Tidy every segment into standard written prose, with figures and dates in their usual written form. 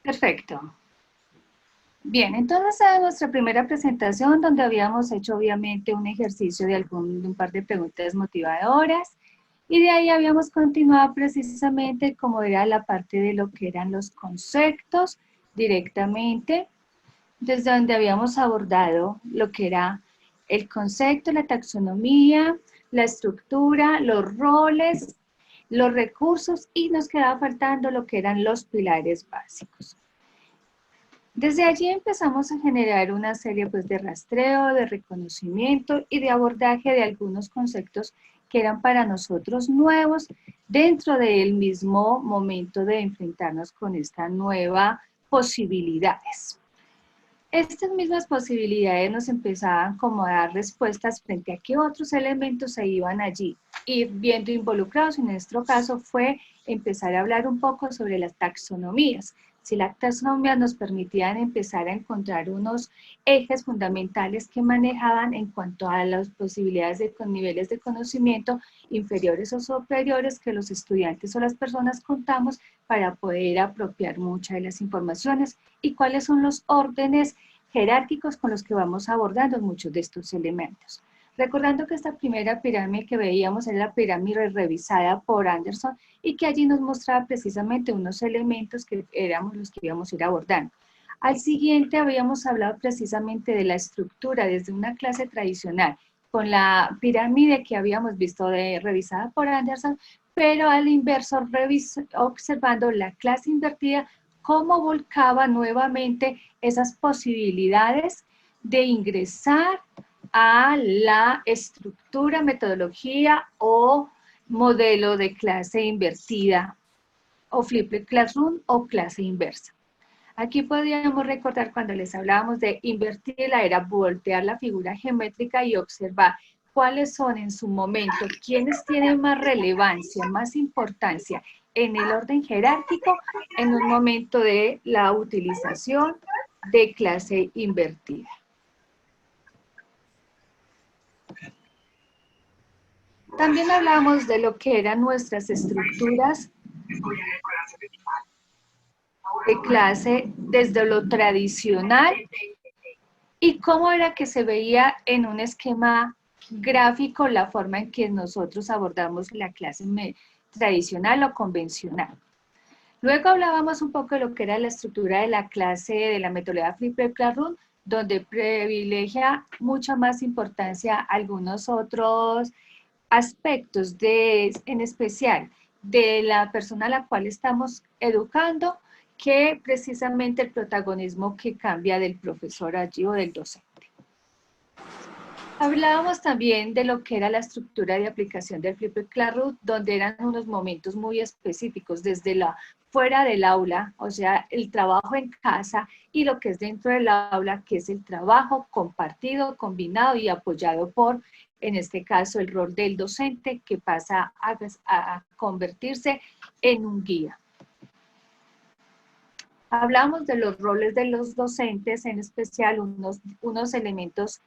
Perfecto. Bien, entonces a nuestra primera presentación donde habíamos hecho obviamente un ejercicio de un par de preguntas motivadoras y de ahí habíamos continuado precisamente como era la parte de lo que eran los conceptos directamente, desde donde habíamos abordado lo que era el concepto, la taxonomía, la estructura, los roles, los recursos y nos quedaba faltando lo que eran los pilares básicos. Desde allí empezamos a generar una serie pues, de rastreo, de reconocimiento y de abordaje de algunos conceptos que eran para nosotros nuevos dentro del mismo momento de enfrentarnos con estas nuevas posibilidades. Estas mismas posibilidades nos empezaban como a dar respuestas frente a qué otros elementos se iban allí ir viendo involucrados. En nuestro caso fue empezar a hablar un poco sobre las taxonomías. Si las taxonomías nos permitían empezar a encontrar unos ejes fundamentales que manejaban en cuanto a las posibilidades de con niveles de conocimiento inferiores o superiores que los estudiantes o las personas contamos para poder apropiar muchas de las informaciones y cuáles son los órdenes jerárquicos con los que vamos abordando muchos de estos elementos. Recordando que esta primera pirámide que veíamos era la pirámide revisada por Anderson y que allí nos mostraba precisamente unos elementos que éramos los que íbamos a ir abordando. Al siguiente habíamos hablado precisamente de la estructura desde una clase tradicional con la pirámide que habíamos visto revisada por Anderson, pero al inverso observando la clase invertida cómo volcaba nuevamente esas posibilidades de ingresar a la estructura, metodología o modelo de clase invertida o flipped classroom o clase inversa. Aquí podríamos recordar cuando les hablábamos de invertir, era voltear la figura geométrica y observar cuáles son en su momento, quiénes tienen más relevancia, más importancia en el orden jerárquico en un momento de la utilización de clase invertida. También hablamos de lo que eran nuestras estructuras de clase desde lo tradicional y cómo era que se veía en un esquema gráfico la forma en que nosotros abordamos la clase tradicional o convencional. Luego hablábamos un poco de lo que era la estructura de la clase de la metodología Flipped Classroom, donde privilegia mucha más importancia algunos otros aspectos en especial de la persona a la cual estamos educando, que precisamente el protagonismo que cambia del profesor allí o del docente. Hablábamos también de lo que era la estructura de aplicación del Flipped Classroom, donde eran unos momentos muy específicos, desde la fuera del aula, o sea, el trabajo en casa, y lo que es dentro del aula, que es el trabajo compartido, combinado y apoyado por, en este caso, el rol del docente, que pasa a convertirse en un guía. Hablamos de los roles de los docentes, en especial unos elementos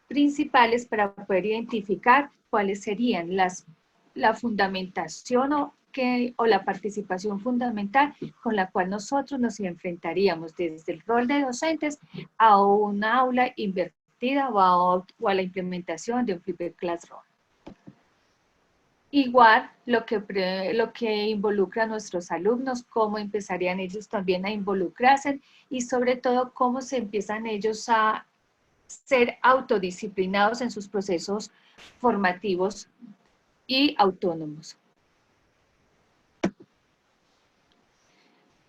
principales para poder identificar cuáles serían la fundamentación o la participación fundamental con la cual nosotros nos enfrentaríamos desde el rol de docentes a una aula invertida o a la implementación de un flipped classroom. Igual lo que involucra a nuestros alumnos, cómo empezarían ellos también a involucrarse y sobre todo cómo se empiezan ellos a ser autodisciplinados en sus procesos formativos y autónomos.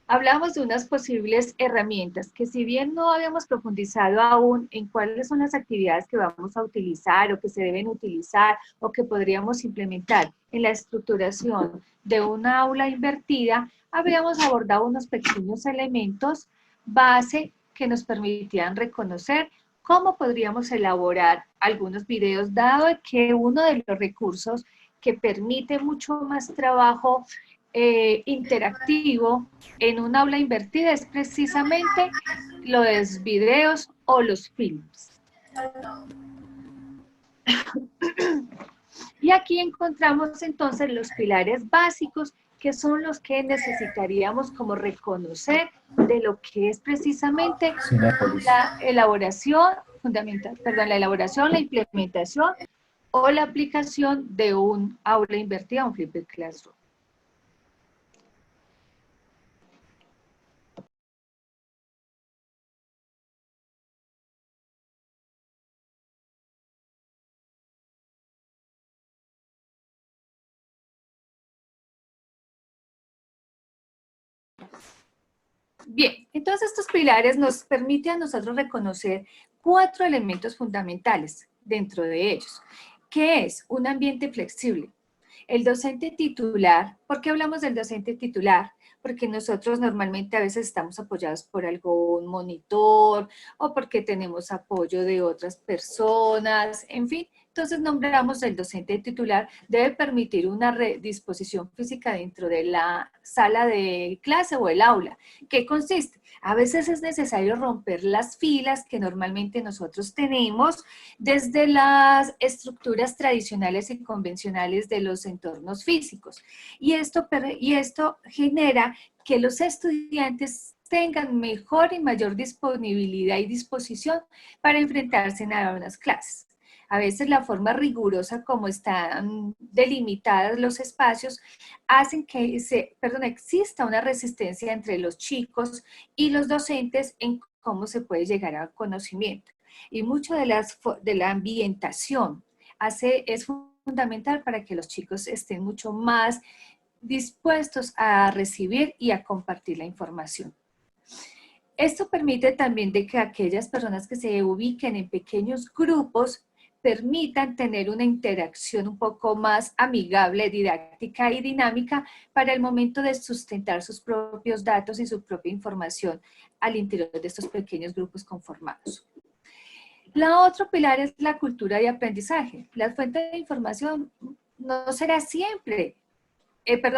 Hablamos de unas posibles herramientas que si bien no habíamos profundizado aún en cuáles son las actividades que vamos a utilizar o que se deben utilizar o que podríamos implementar en la estructuración de una aula invertida, habríamos abordado unos pequeños elementos base que nos permitían reconocer cómo podríamos elaborar algunos videos, dado que uno de los recursos que permite mucho más trabajo interactivo en un aula invertida es precisamente los videos o los films. Y aquí encontramos entonces los pilares básicos que son los que necesitaríamos como reconocer de lo que es precisamente Cinépolis. la elaboración fundamental, perdón, la elaboración, la implementación o la aplicación de un aula invertida, un flipped classroom. Bien, entonces estos pilares nos permiten a nosotros reconocer 4 elementos fundamentales dentro de ellos. ¿Qué es? Un ambiente flexible. El docente titular, ¿por qué hablamos del docente titular? Porque nosotros normalmente a veces estamos apoyados por algún monitor o porque tenemos apoyo de otras personas, en fin. Entonces nombramos el docente titular, debe permitir una disposición física dentro de la sala de clase o el aula. ¿Qué consiste? A veces es necesario romper las filas que normalmente nosotros tenemos desde las estructuras tradicionales y convencionales de los entornos físicos. Y esto genera que los estudiantes tengan mejor y mayor disponibilidad y disposición para enfrentarse a unas clases. A veces la forma rigurosa como están delimitados los espacios hacen que exista una resistencia entre los chicos y los docentes en cómo se puede llegar al conocimiento. Y mucho de la ambientación es fundamental para que los chicos estén mucho más dispuestos a recibir y a compartir la información. Esto permite también de que aquellas personas que se ubiquen en pequeños grupos permitan tener una interacción un poco más amigable, didáctica y dinámica para el momento de sustentar sus propios datos y su propia información al interior de estos pequeños grupos conformados. La otro pilar es la cultura de aprendizaje. La fuente de información no será siempre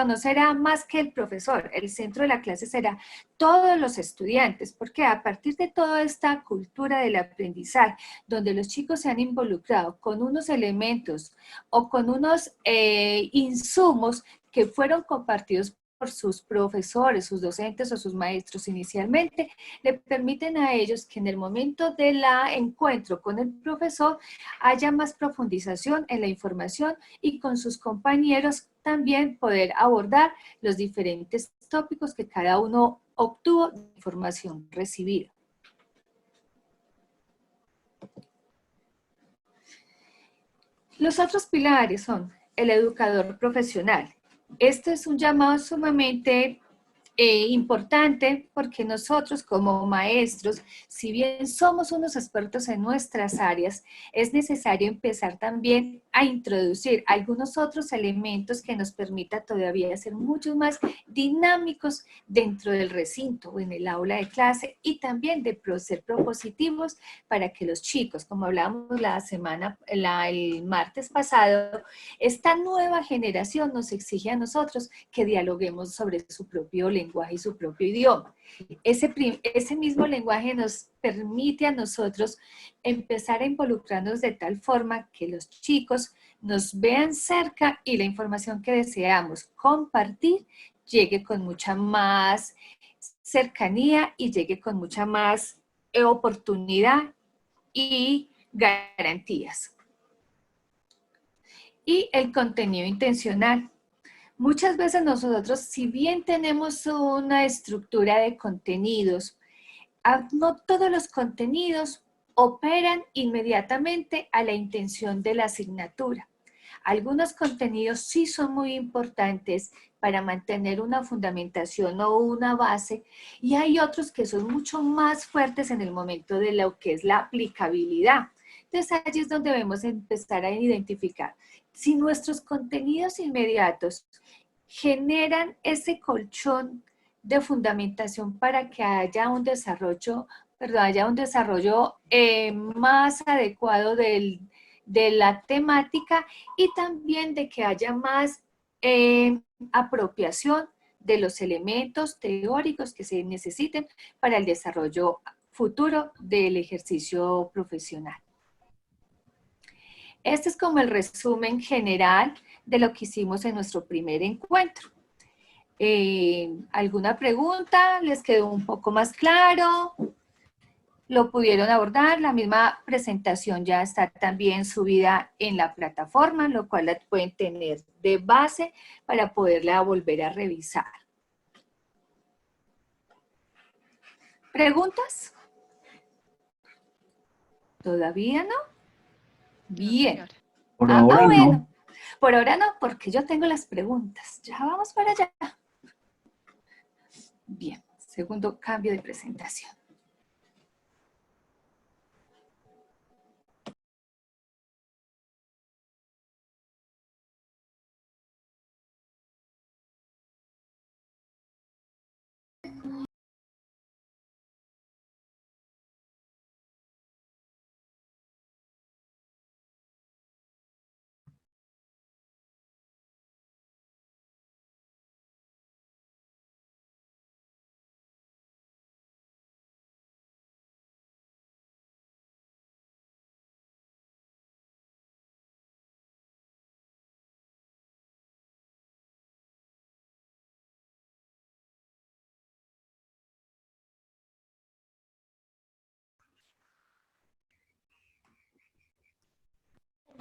no será más que el profesor, el centro de la clase será todos los estudiantes, porque a partir de toda esta cultura del aprendizaje, donde los chicos se han involucrado con unos elementos o con unos insumos que fueron compartidos por sus profesores, sus docentes o sus maestros inicialmente, le permiten a ellos que en el momento del encuentro con el profesor haya más profundización en la información y con sus compañeros también poder abordar los diferentes tópicos que cada uno obtuvo de información recibida. Los otros pilares son el educador profesional. Este es un llamado sumamente importante porque nosotros como maestros, si bien somos unos expertos en nuestras áreas, es necesario empezar también a introducir algunos otros elementos que nos permita todavía ser mucho más dinámicos dentro del recinto o en el aula de clase y también de ser propositivos para que los chicos, como hablábamos el martes pasado, esta nueva generación nos exige a nosotros que dialoguemos sobre su propio lenguaje y su propio idioma. Ese mismo lenguaje nos permite a nosotros empezar a involucrarnos de tal forma que los chicos nos vean cerca y la información que deseamos compartir llegue con mucha más cercanía y llegue con mucha más oportunidad y garantías. Y el contenido intencional. Muchas veces nosotros, si bien tenemos una estructura de contenidos, no todos los contenidos operan inmediatamente a la intención de la asignatura. Algunos contenidos sí son muy importantes para mantener una fundamentación o una base y hay otros que son mucho más fuertes en el momento de lo que es la aplicabilidad. Entonces allí es donde debemos empezar a identificar si nuestros contenidos inmediatos generan ese colchón de fundamentación para que haya un desarrollo, más adecuado de la temática y también de que haya más apropiación de los elementos teóricos que se necesiten para el desarrollo futuro del ejercicio profesional. Este es como el resumen general de lo que hicimos en nuestro primer encuentro. ¿Alguna pregunta? ¿Les quedó un poco más claro? ¿Lo pudieron abordar? La misma presentación ya está también subida en la plataforma, lo cual la pueden tener de base para poderla volver a revisar. ¿Preguntas? ¿Todavía no? Bien. No, Por ahora bueno. no. Por ahora no, porque yo tengo las preguntas. Ya vamos para allá. Bien, segundo cambio de presentación.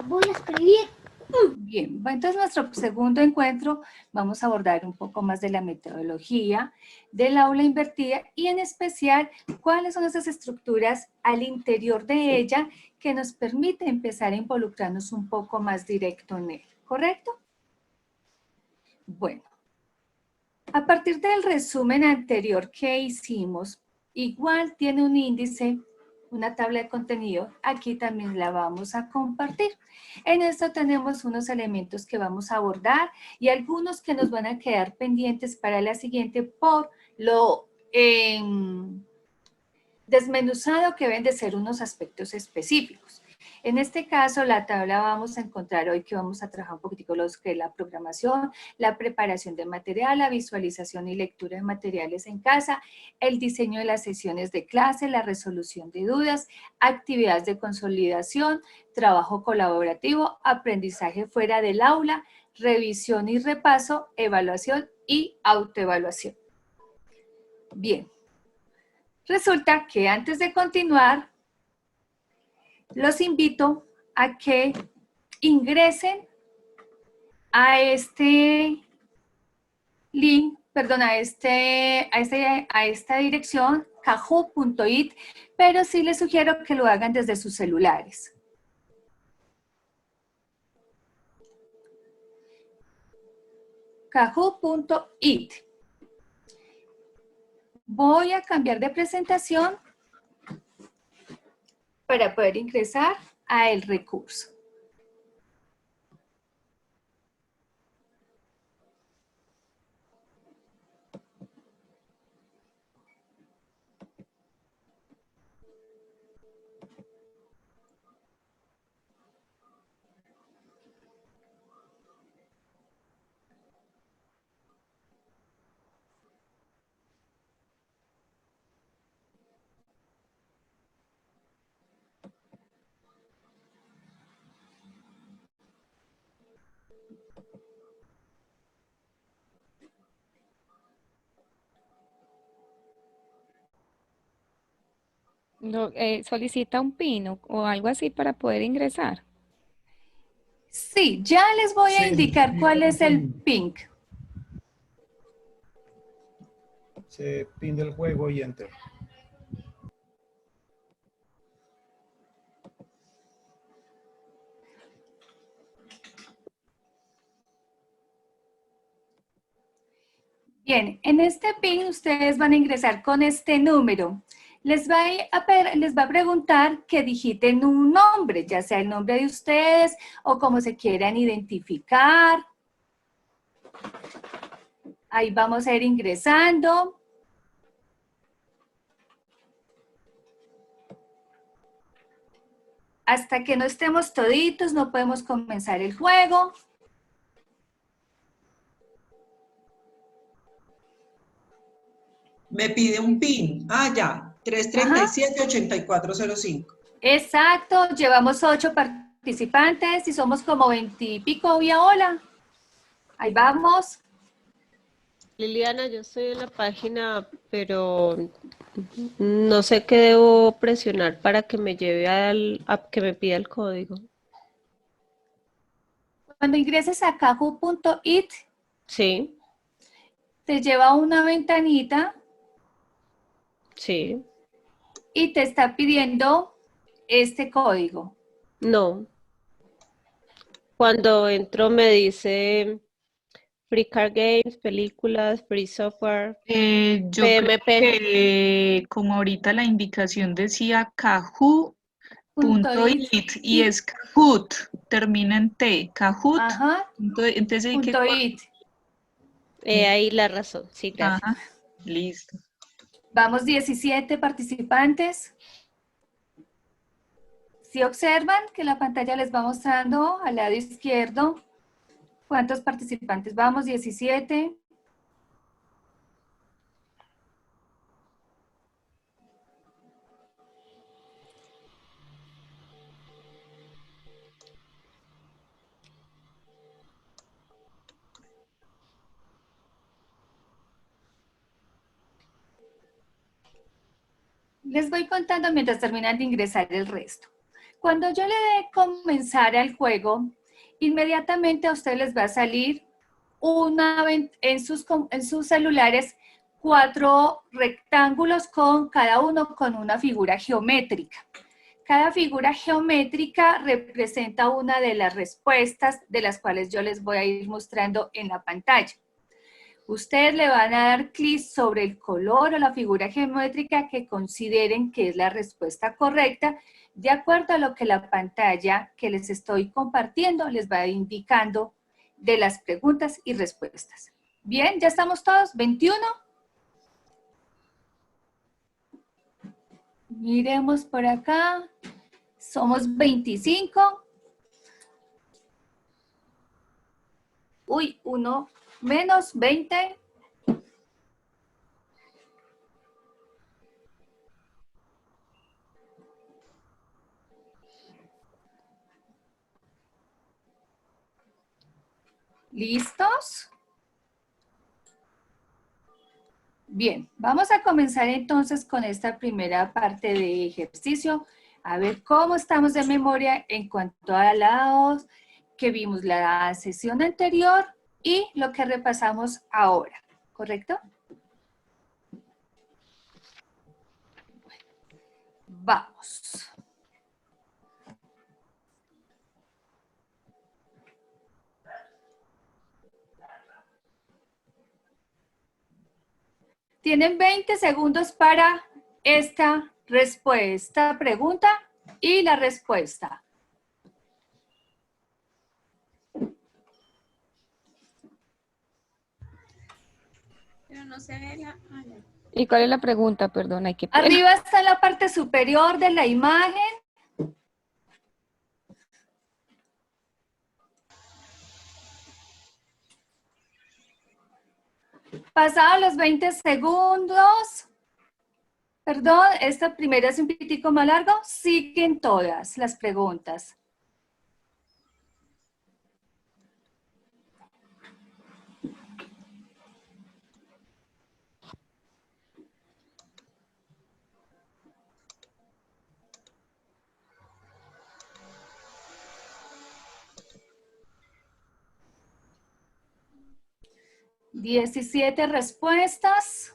Voy a escribir. Bien, bueno, entonces nuestro segundo encuentro vamos a abordar un poco más de la metodología del aula invertida y en especial cuáles son esas estructuras al interior de ella que nos permite empezar a involucrarnos un poco más directo en él, ¿correcto? Bueno, a partir del resumen anterior que hicimos, igual tiene un índice, una tabla de contenido, aquí también la vamos a compartir. En esto tenemos unos elementos que vamos a abordar y algunos que nos van a quedar pendientes para la siguiente por lo desmenuzado que deben de ser unos aspectos específicos. En este caso, la tabla vamos a encontrar hoy que vamos a trabajar un poquitico los que es la programación, la preparación de material, la visualización y lectura de materiales en casa, el diseño de las sesiones de clase, la resolución de dudas, actividades de consolidación, trabajo colaborativo, aprendizaje fuera del aula, revisión y repaso, evaluación y autoevaluación. Bien. Resulta que antes de continuar, los invito a que ingresen a este link, perdón, a esta dirección, kahoot.it, pero sí les sugiero que lo hagan desde sus celulares. Kahoot.it. Voy a cambiar de presentación para poder ingresar a el recurso. Solicita un PIN o algo así para poder ingresar. Sí, ya les voy a indicar cuál es el pink. Se pin del juego y enter. Bien, en este PIN ustedes van a ingresar con este número. Les va a preguntar que digiten un nombre, ya sea el nombre de ustedes o como se quieran identificar. Ahí vamos a ir ingresando. Hasta que no estemos toditos, no podemos comenzar el juego. Me pide un PIN. Ah, ya. 337-8405. Exacto, llevamos 8 participantes y somos como 20 y pico vía hola. Ahí vamos. Liliana, yo estoy en la página, pero no sé qué debo presionar para que me lleve a que me pida el código. Cuando ingreses a kahoot.it, Sí, te lleva a una ventanita sí, y te está pidiendo este código. no. Cuando entro me dice Free Card Games, películas, Free Software, Yo creo PMP. que como ahorita la indicación decía Kahoot.it y es Kahoot, termina en T, Kahoot. Ajá, Entonces hay que... punto .it. Ahí la razón, sí, gracias. Ajá, listo. Vamos 17 participantes. Si observan que la pantalla les va mostrando al lado izquierdo cuántos participantes vamos, 17. Les voy contando mientras terminan de ingresar el resto. Cuando yo le dé comenzar al juego, inmediatamente a ustedes les va a salir en sus celulares 4 rectángulos con cada uno con una figura geométrica. Cada figura geométrica representa una de las respuestas de las cuales yo les voy a ir mostrando en la pantalla. Ustedes le van a dar clic sobre el color o la figura geométrica que consideren que es la respuesta correcta, de acuerdo a lo que la pantalla que les estoy compartiendo les va indicando de las preguntas y respuestas. Bien, ¿ya estamos todos? ¿21? Miremos por acá. Somos 25. Uy, uno menos, 20. ¿Listos? Bien, vamos a comenzar entonces con esta primera parte de ejercicio. A ver cómo estamos de memoria en cuanto a lados que vimos la sesión anterior y lo que repasamos ahora, ¿correcto? Vamos. Tienen 20 segundos para esta respuesta, pregunta y la respuesta. Pero no se ve la... Ah, ya. ¿Y cuál es la pregunta? Perdón, hay que... Arriba está en la parte superior de la imagen. Pasados los 20 segundos, perdón, esta primera es un pitico más largo, siguen todas las preguntas. ¿17 respuestas?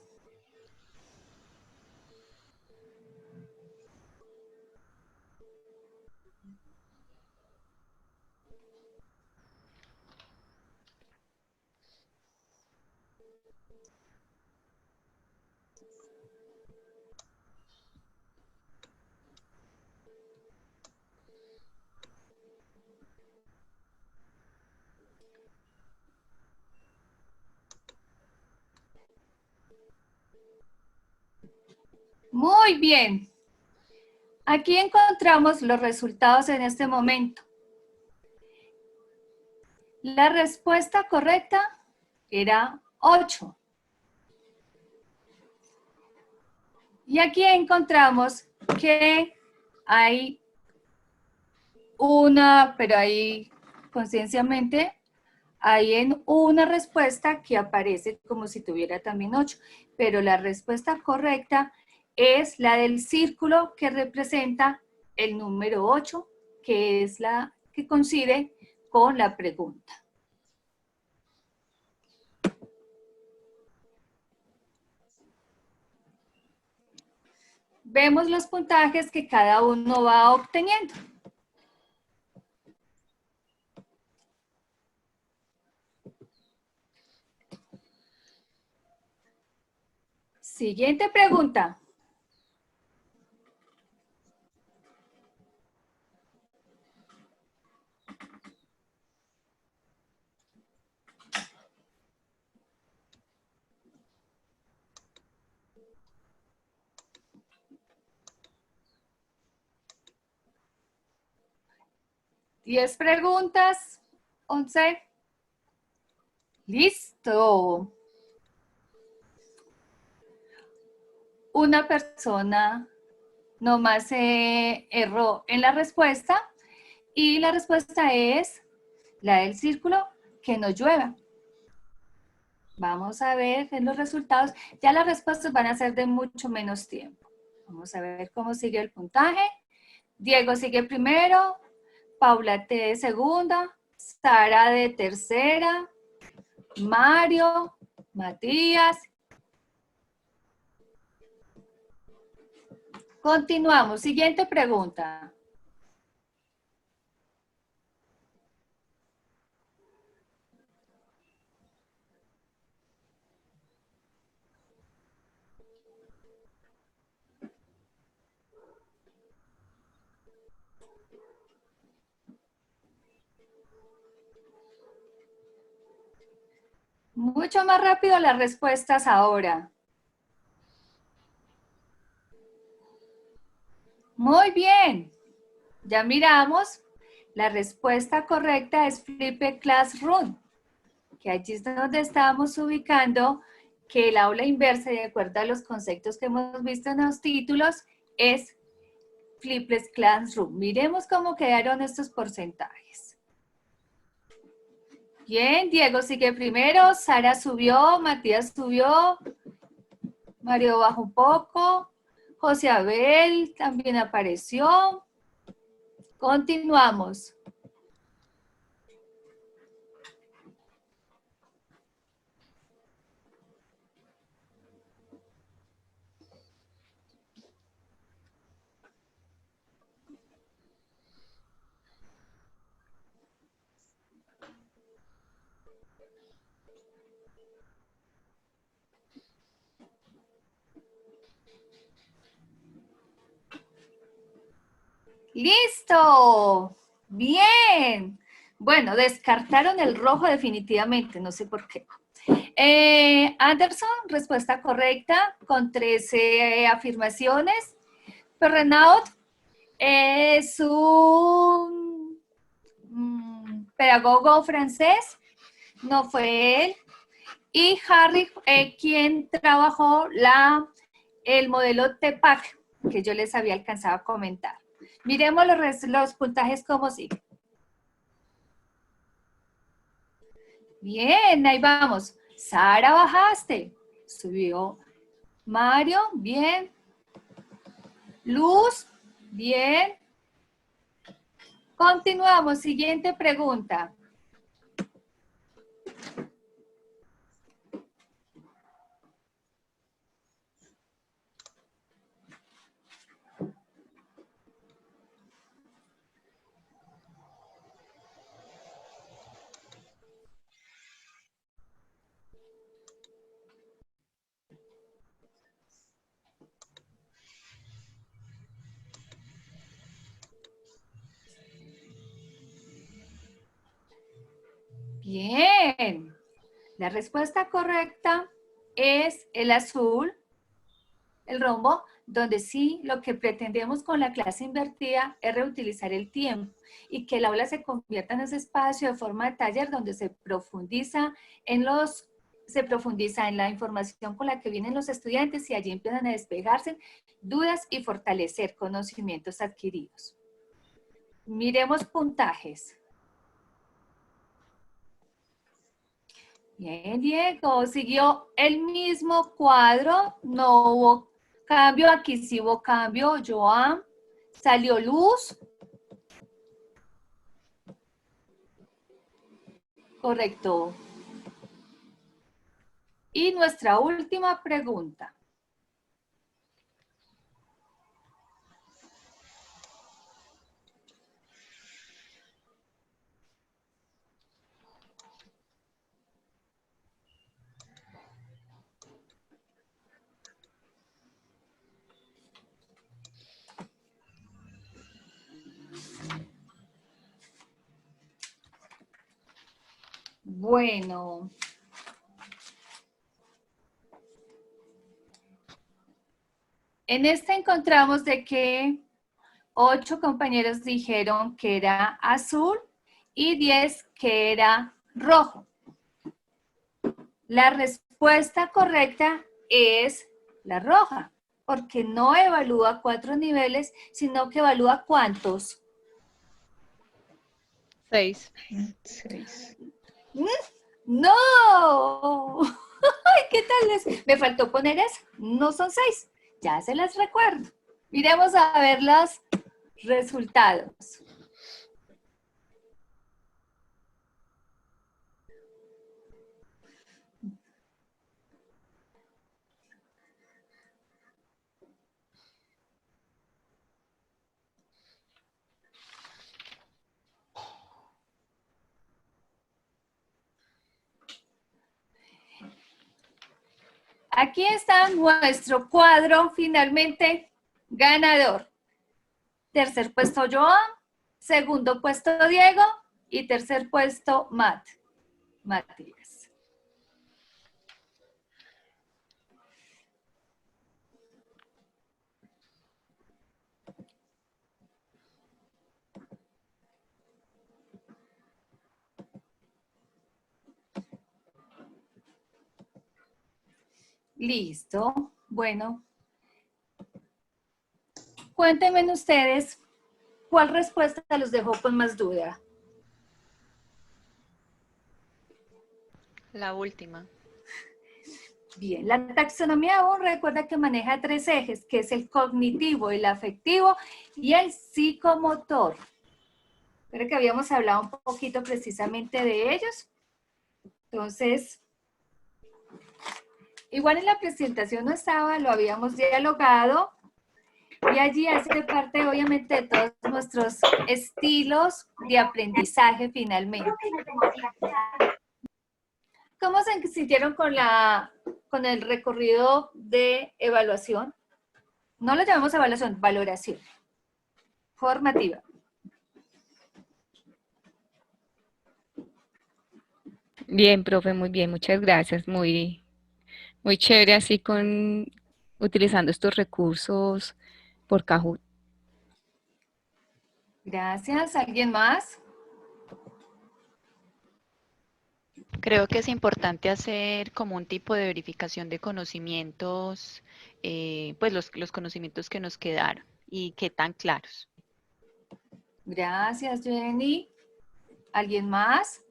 Muy bien. Aquí encontramos los resultados en este momento. La respuesta correcta era 8. Y aquí encontramos que pero ahí conscienciamente hay en una respuesta que aparece como si tuviera también 8, pero la respuesta correcta es la del círculo que representa el número 8, que es la que coincide con la pregunta. Vemos los puntajes que cada uno va obteniendo. Siguiente pregunta. ¿10 preguntas? 11. Listo. Una persona nomás erró en la respuesta y la respuesta es la del círculo, que no llueva. Vamos a ver en los resultados. Ya las respuestas van a ser de mucho menos tiempo. Vamos a ver cómo sigue el puntaje. Diego sigue primero, Paula de segunda, Sara de tercera, Mario, Matías. Continuamos. Siguiente pregunta. Mucho más rápido las respuestas ahora. Muy bien. Ya miramos. La respuesta correcta es Flipped Classroom, que allí es donde estábamos ubicando que el aula inversa, de acuerdo a los conceptos que hemos visto en los títulos, es Flipped Classroom. Miremos cómo quedaron estos porcentajes. Bien, Diego sigue primero, Sara subió, Matías subió, Mario bajó un poco, José Abel también apareció. Continuamos. ¡Listo! ¡Bien! Bueno, descartaron el rojo definitivamente, no sé por qué. Anderson, respuesta correcta, con 13 afirmaciones. Pero Renaud es un pedagogo francés, no fue él. Y Harry, quien trabajó el modelo TEPAC, que yo les había alcanzado a comentar. Miremos los puntajes como siguen. Bien, ahí vamos. Sara, bajaste. Subió. Mario, bien. Luz, bien. Continuamos. Siguiente pregunta. Bien. La respuesta correcta es el azul, el rombo, donde sí lo que pretendemos con la clase invertida es reutilizar el tiempo y que el aula se convierta en ese espacio de forma de taller donde se profundiza en la información con la que vienen los estudiantes y allí empiezan a despejarse dudas y fortalecer conocimientos adquiridos. Miremos puntajes. Bien, Diego, siguió el mismo cuadro, no hubo cambio, aquí sí hubo cambio. Joan, salió Luz. Correcto. Y nuestra última pregunta. Bueno. En esta encontramos de que 8 compañeros dijeron que era azul y 10 que era rojo. La respuesta correcta es la roja, porque no evalúa 4 niveles, sino que evalúa ¿cuántos? 6. 6. ¡No! Ay, ¿qué tal les? Me faltó poner eso. No son 6. Ya se las recuerdo. Miremos a ver los resultados. Aquí está nuestro cuadro finalmente ganador. Tercer puesto Joan, segundo puesto Diego y tercer puesto Matías. Listo. Bueno. Cuéntenme ustedes, ¿cuál respuesta los dejó con más duda? La última. Bien, la taxonomía aún recuerda que maneja 3 ejes, que es el cognitivo, el afectivo y el psicomotor. Creo que habíamos hablado un poquito precisamente de ellos. Entonces, igual en la presentación no estaba, lo habíamos dialogado. Y allí hace parte, obviamente, de todos nuestros estilos de aprendizaje finalmente. ¿Cómo se sintieron con el recorrido de evaluación? No lo llamamos evaluación, valoración formativa. Bien, profe, muy bien, muchas gracias. Muy chévere así utilizando estos recursos por Kahoot. Gracias. ¿Alguien más? Creo que es importante hacer como un tipo de verificación de conocimientos, pues los conocimientos que nos quedaron y qué tan claros. Gracias, Jenny. ¿Alguien más?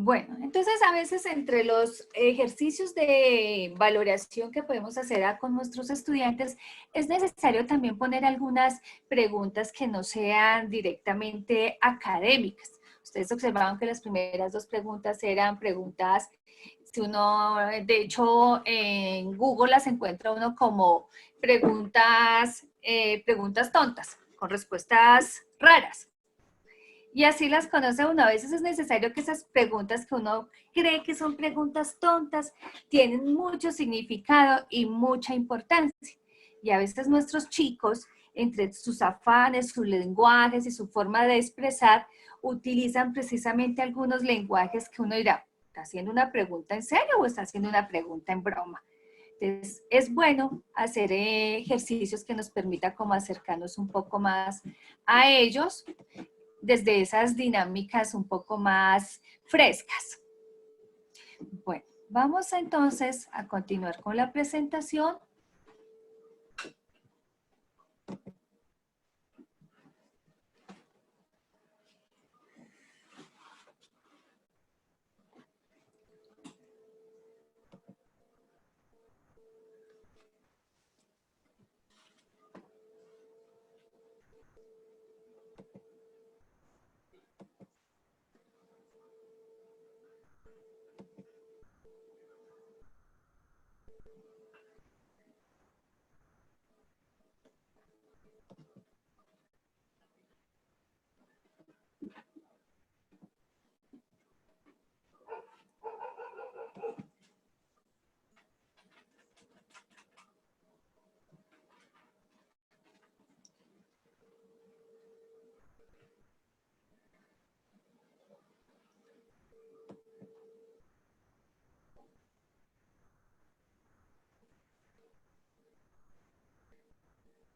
Bueno, entonces a veces entre los ejercicios de valoración que podemos hacer con nuestros estudiantes, es necesario también poner algunas preguntas que no sean directamente académicas. Ustedes observaban que las primeras 2 preguntas eran preguntas, si uno, de hecho, en Google las encuentra uno como preguntas tontas, con respuestas raras. Y así las conoce uno. A veces es necesario que esas preguntas que uno cree que son preguntas tontas tienen mucho significado y mucha importancia. Y a veces nuestros chicos, entre sus afanes, sus lenguajes y su forma de expresar, utilizan precisamente algunos lenguajes que uno dirá, ¿está haciendo una pregunta en serio o está haciendo una pregunta en broma? Entonces, es bueno hacer ejercicios que nos permita como acercarnos un poco más a ellos desde esas dinámicas un poco más frescas. Bueno, Vamos entonces a continuar con la presentación.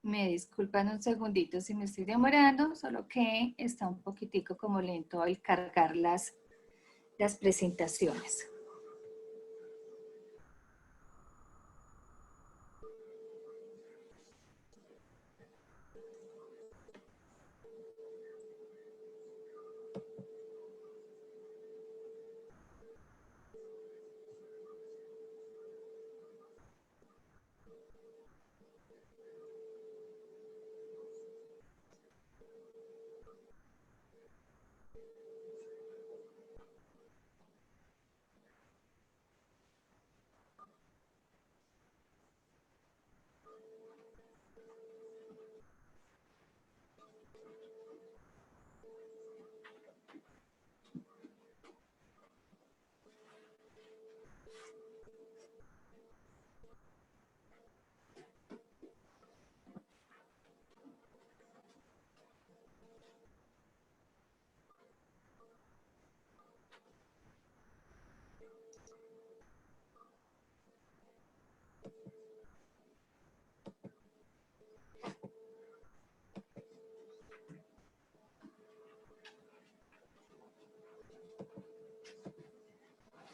Me disculpan un segundito si me estoy demorando, solo que está un poquitico como lento al cargar las presentaciones.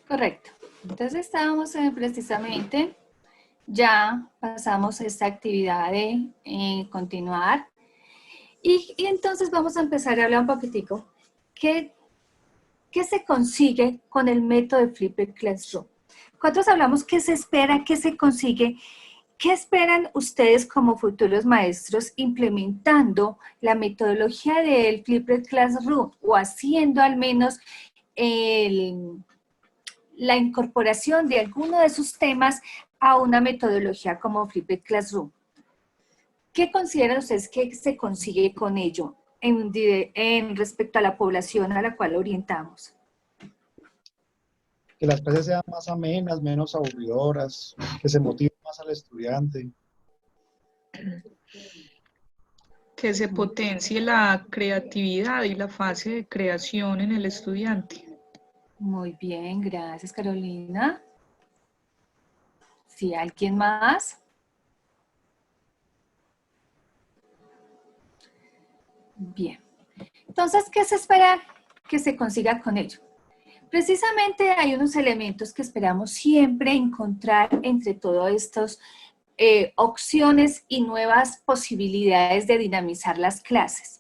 Correcto. Entonces estábamos precisamente, ya pasamos esta actividad de continuar. Y entonces vamos a empezar a hablar un poquitico. ¿Qué se consigue con el método de Flipped Classroom? Nosotros hablamos qué se espera, qué se consigue. ¿Qué esperan ustedes como futuros maestros implementando la metodología del Flipped Classroom o haciendo al menos la incorporación de alguno de sus temas a una metodología como Flipped Classroom? ¿Qué consideran ustedes que se consigue con ello en respecto a la población a la cual orientamos? Que las clases sean más amenas, menos aburridoras, que se motive más al estudiante. Que se potencie la creatividad y la fase de creación en el estudiante. Muy bien, gracias Carolina. ¿Sí, alguien más? Bien. Entonces, ¿qué se espera que se consiga con ello? Precisamente hay unos elementos que esperamos siempre encontrar entre todas estas opciones y nuevas posibilidades de dinamizar las clases.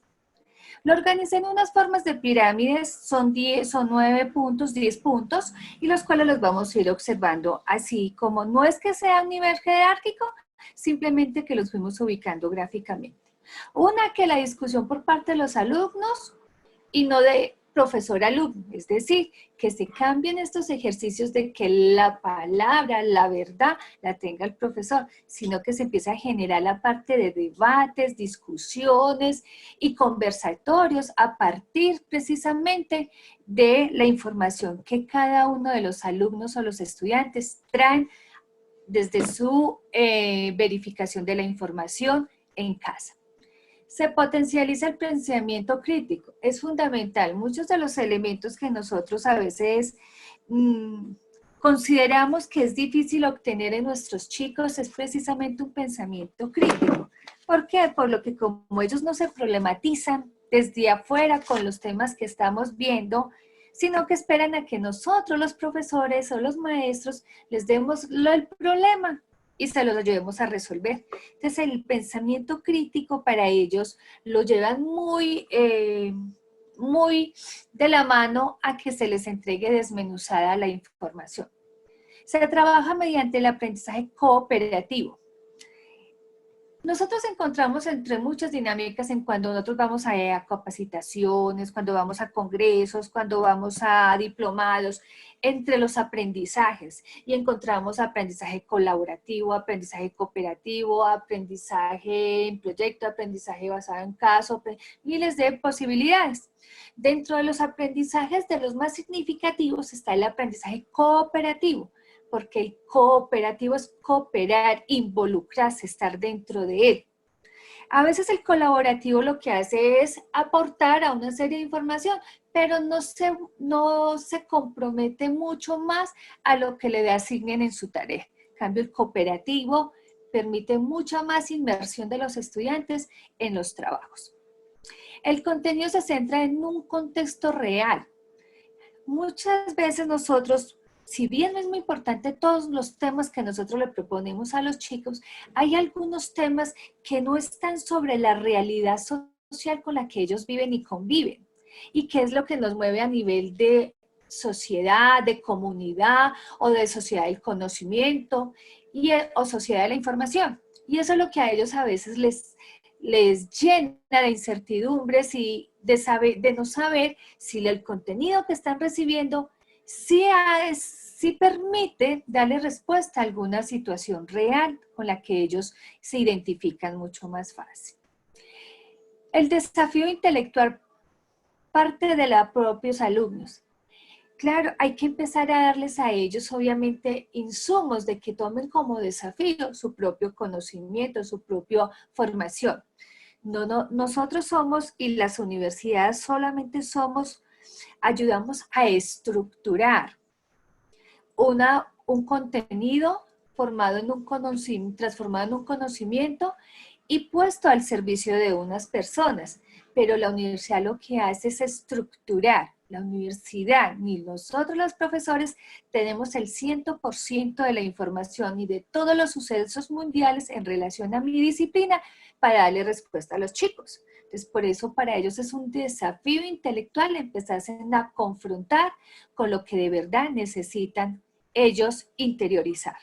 Lo organicé en unas formas de pirámides, son 9 puntos, 10 puntos, y los cuales los vamos a ir observando así como no es que sea un nivel jerárquico, simplemente que los fuimos ubicando gráficamente. Una, que la discusión por parte de los alumnos y no de profesor-alumno, es decir, que se cambien estos ejercicios de que la palabra, la verdad, la tenga el profesor, sino que se empieza a generar la parte de debates, discusiones y conversatorios a partir precisamente de la información que cada uno de los alumnos o los estudiantes traen desde su verificación de la información en casa. Se potencializa el pensamiento crítico. Es fundamental. Muchos de los elementos que nosotros a veces consideramos que es difícil obtener en nuestros chicos es precisamente un pensamiento crítico. ¿Por qué? Por lo que como ellos no se problematizan desde afuera con los temas que estamos viendo, sino que esperan a que nosotros, los profesores o los maestros, les demos el problema y se los ayudemos a resolver. Entonces, el pensamiento crítico para ellos lo llevan muy de la mano a que se les entregue desmenuzada la información. Se trabaja mediante el aprendizaje cooperativo. Nosotros encontramos entre muchas dinámicas en cuando nosotros vamos a capacitaciones, cuando vamos a congresos, cuando vamos a diplomados, entre los aprendizajes. Y encontramos aprendizaje colaborativo, aprendizaje cooperativo, aprendizaje en proyecto, aprendizaje basado en caso, miles de posibilidades. Dentro de los aprendizajes, de los más significativos, está el aprendizaje cooperativo, porque el cooperativo es cooperar, involucrarse, estar dentro de él. A veces el colaborativo lo que hace es aportar a una serie de información, pero no se compromete mucho más a lo que le asignen en su tarea. En cambio, el cooperativo permite mucha más inmersión de los estudiantes en los trabajos. El contenido se centra en un contexto real. Muchas veces nosotros, si bien no es muy importante todos los temas que nosotros le proponemos a los chicos, hay algunos temas que no están sobre la realidad social con la que ellos viven y conviven. Y qué es lo que nos mueve a nivel de sociedad, de comunidad o de sociedad del conocimiento o sociedad de la información. Y eso es lo que a ellos a veces les llena de incertidumbres y de no saber si el contenido que están recibiendo sí permite darle respuesta a alguna situación real con la que ellos se identifican mucho más fácil. El desafío intelectual parte de los propios alumnos. Claro, hay que empezar a darles a ellos, obviamente, insumos de que tomen como desafío su propio conocimiento, su propia formación. Nosotros somos, y las universidades solamente ayudamos a estructurar un contenido transformado en un conocimiento y puesto al servicio de unas personas. Pero la universidad lo que hace es estructurar. La universidad, ni nosotros los profesores, tenemos el 100% de la información y de todos los sucesos mundiales en relación a mi disciplina para darle respuesta a los chicos. Entonces, por eso para ellos es un desafío intelectual empezarse a confrontar con lo que de verdad necesitan ellos interiorizar.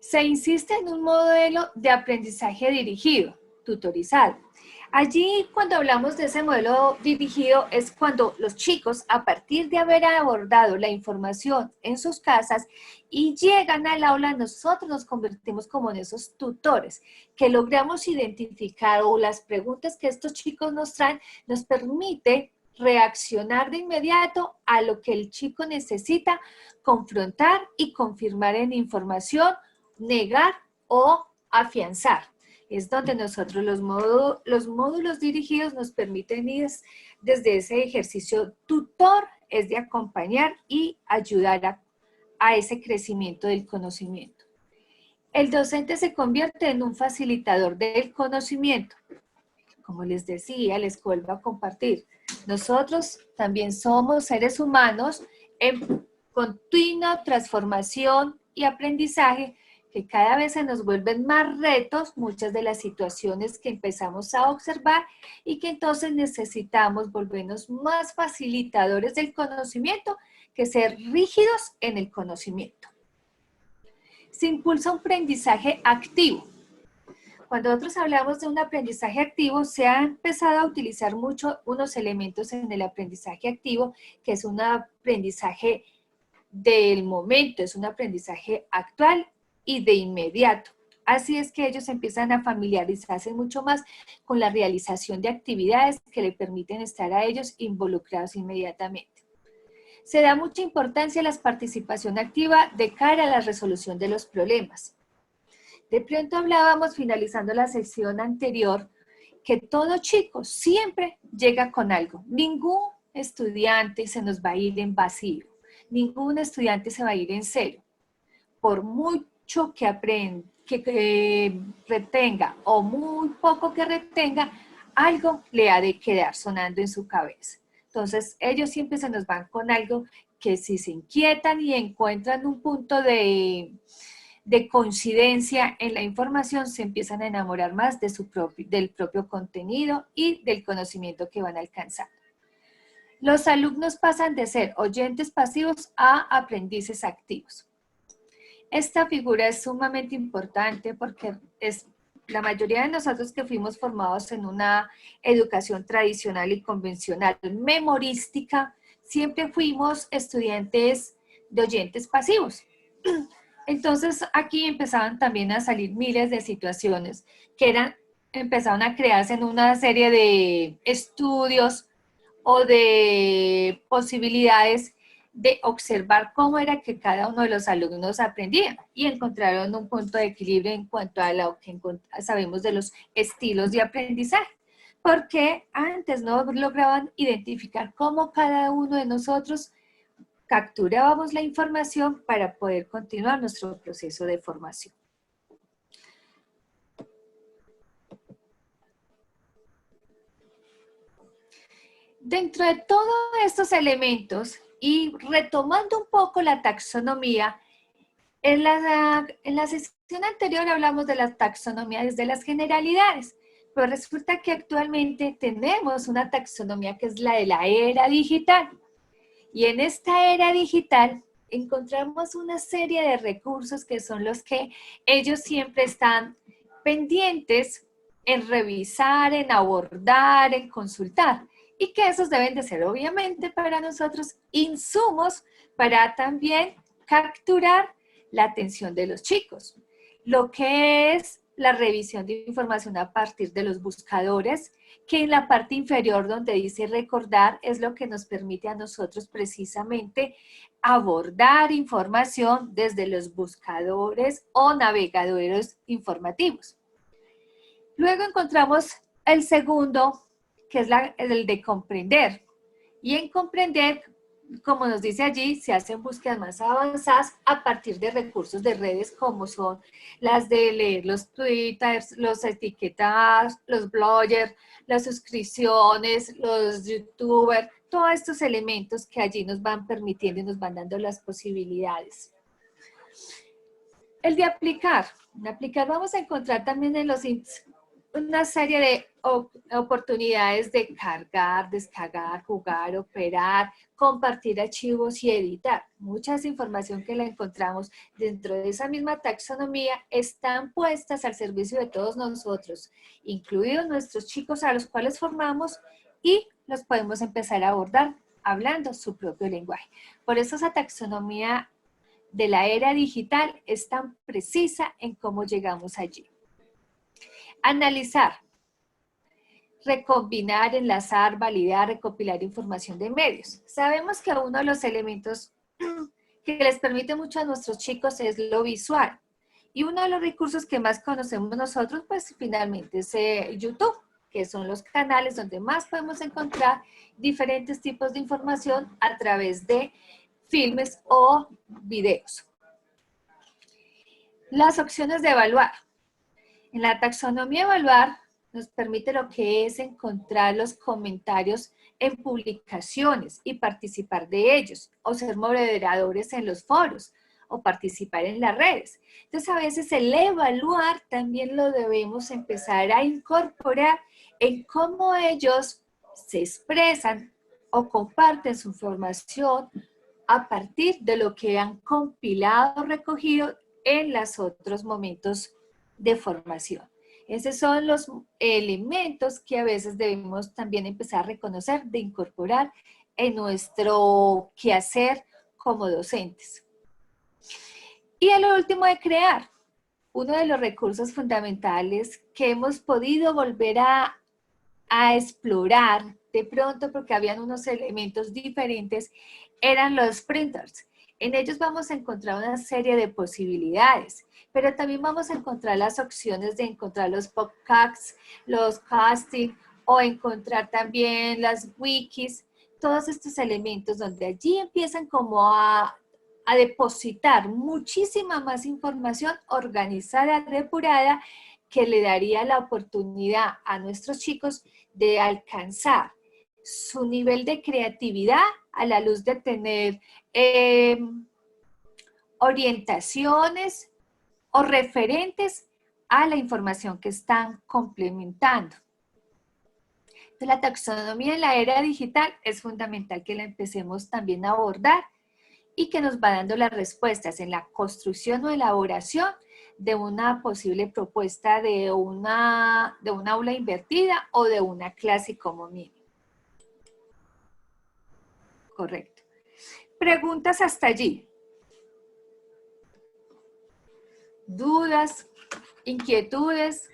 Se insiste en un modelo de aprendizaje dirigido, tutorizado. Allí, cuando hablamos de ese modelo dirigido, es cuando los chicos, a partir de haber abordado la información en sus casas y llegan al aula, nosotros nos convertimos como en esos tutores, que logramos identificar, o las preguntas que estos chicos nos traen, nos permite reaccionar de inmediato a lo que el chico necesita, confrontar y confirmar en información, negar o afianzar. Es donde nosotros los módulos dirigidos nos permiten ir desde ese ejercicio tutor, es de acompañar y ayudar a ese crecimiento del conocimiento. El docente se convierte en un facilitador del conocimiento. Como les decía, les vuelvo a compartir. Nosotros también somos seres humanos en continua transformación y aprendizaje, que cada vez se nos vuelven más retos muchas de las situaciones que empezamos a observar y que entonces necesitamos volvernos más facilitadores del conocimiento que ser rígidos en el conocimiento. Se impulsa un aprendizaje activo. Cuando nosotros hablamos de un aprendizaje activo, se ha empezado a utilizar mucho unos elementos en el aprendizaje activo, que es un aprendizaje del momento, es un aprendizaje actual y de inmediato. Así es que ellos empiezan a familiarizarse mucho más con la realización de actividades que le permiten estar a ellos involucrados inmediatamente. Se da mucha importancia a la participación activa de cara a la resolución de los problemas. De pronto hablábamos, finalizando la sección anterior, que todo chico siempre llega con algo. Ningún estudiante se nos va a ir en vacío. Ningún estudiante se va a ir en cero. Por mucho que que retenga o muy poco que retenga, algo le ha de quedar sonando en su cabeza. Entonces, ellos siempre se nos van con algo que si se inquietan y encuentran un punto de coincidencia en la información, se empiezan a enamorar más de del propio contenido y del conocimiento que van a alcanzar. Los alumnos pasan de ser oyentes pasivos a aprendices activos. Esta figura es sumamente importante porque es la mayoría de nosotros que fuimos formados en una educación tradicional y convencional memorística, siempre fuimos estudiantes de oyentes pasivos. Entonces aquí empezaban también a salir miles de situaciones que empezaron a crearse en una serie de estudios o de posibilidades de observar cómo era que cada uno de los alumnos aprendía y encontraron un punto de equilibrio en cuanto a lo que sabemos de los estilos de aprendizaje, porque antes no lograban identificar cómo cada uno de nosotros capturábamos la información para poder continuar nuestro proceso de formación. Dentro de todos estos elementos y retomando un poco la taxonomía, en la sesión anterior hablamos de la taxonomía desde las generalidades, pero resulta que actualmente tenemos una taxonomía que es la de la era digital. Y en esta era digital encontramos una serie de recursos que son los que ellos siempre están pendientes en revisar, en abordar, en consultar. Y que esos deben de ser obviamente para nosotros insumos para también capturar la atención de los chicos. Lo que es la revisión de información a partir de los buscadores, que en la parte inferior donde dice recordar es lo que nos permite a nosotros precisamente abordar información desde los buscadores o navegadores informativos. Luego encontramos el segundo, que es el de comprender. Y en comprender, como nos dice allí, se hacen búsquedas más avanzadas a partir de recursos de redes como son las de leer los twitters, los etiquetas, los bloggers, las suscripciones, los youtubers, todos estos elementos que allí nos van permitiendo y nos van dando las posibilidades. El de aplicar. En aplicar vamos a encontrar también en una serie de oportunidades de cargar, descargar, jugar, operar, compartir archivos y editar. Mucha de esa información que la encontramos dentro de esa misma taxonomía están puestas al servicio de todos nosotros, incluidos nuestros chicos a los cuales formamos y los podemos empezar a abordar hablando su propio lenguaje. Por eso esa taxonomía de la era digital es tan precisa en cómo llegamos allí. Analizar, recombinar, enlazar, validar, recopilar información de medios. Sabemos que uno de los elementos que les permite mucho a nuestros chicos es lo visual. Y uno de los recursos que más conocemos nosotros, pues finalmente es YouTube, que son los canales donde más podemos encontrar diferentes tipos de información a través de filmes o videos. Las opciones de evaluar. En la taxonomía evaluar nos permite lo que es encontrar los comentarios en publicaciones y participar de ellos, o ser moderadores en los foros, o participar en las redes. Entonces a veces el evaluar también lo debemos empezar a incorporar en cómo ellos se expresan o comparten su información a partir de lo que han compilado o recogido en los otros momentos de formación. Esos son los elementos que a veces debemos también empezar a reconocer, de incorporar en nuestro quehacer como docentes. Y el último, de crear. Uno de los recursos fundamentales que hemos podido volver a explorar de pronto porque habían unos elementos diferentes eran los printers. En ellos vamos a encontrar una serie de posibilidades, pero también vamos a encontrar las opciones de encontrar los podcasts, los casting o encontrar también las wikis, todos estos elementos donde allí empiezan como a a depositar muchísima más información organizada, depurada, que le daría la oportunidad a nuestros chicos de alcanzar su nivel de creatividad a la luz de tener orientaciones o referentes a la información que están complementando. Entonces, la taxonomía en la era digital es fundamental que la empecemos también a abordar y que nos va dando las respuestas en la construcción o elaboración de una posible propuesta de un aula invertida o de una clase como mínimo. Correcto. Preguntas hasta allí. ¿Dudas? ¿Inquietudes?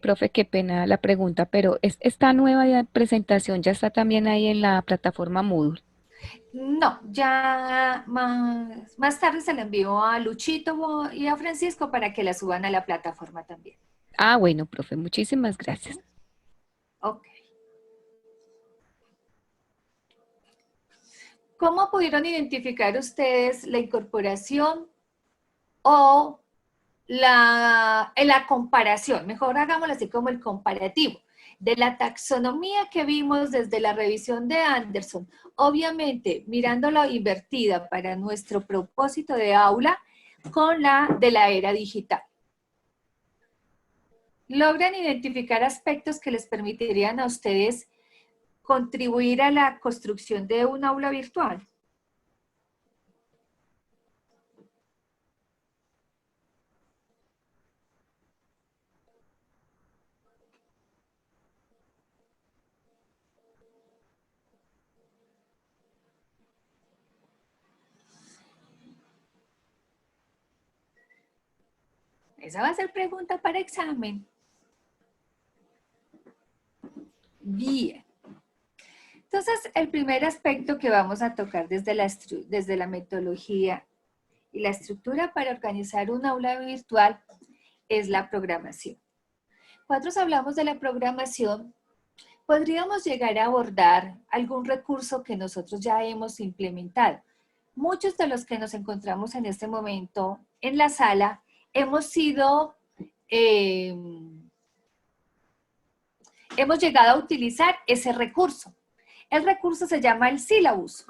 Profe, qué pena la pregunta, pero esta nueva presentación ya está también ahí en la plataforma Moodle. No, ya más tarde se la envío a Luchito y a Francisco para que la suban a la plataforma también. Ah, bueno, profe, muchísimas gracias. Ok. ¿Cómo pudieron identificar ustedes la incorporación o la comparación? Mejor hagámoslo así como el comparativo de la taxonomía que vimos desde la revisión de Anderson, obviamente mirándola invertida para nuestro propósito de aula, con la de la era digital. ¿Logran identificar aspectos que les permitirían a ustedes contribuir a la construcción de un aula virtual? Esa va a ser pregunta para examen. Bien. Entonces, el primer aspecto que vamos a tocar desde la metodología y la estructura para organizar un aula virtual es la programación. Cuando hablamos de la programación, podríamos llegar a abordar algún recurso que nosotros ya hemos implementado. Muchos de los que nos encontramos en este momento en la sala hemos llegado a utilizar ese recurso. El recurso se llama el sílabus.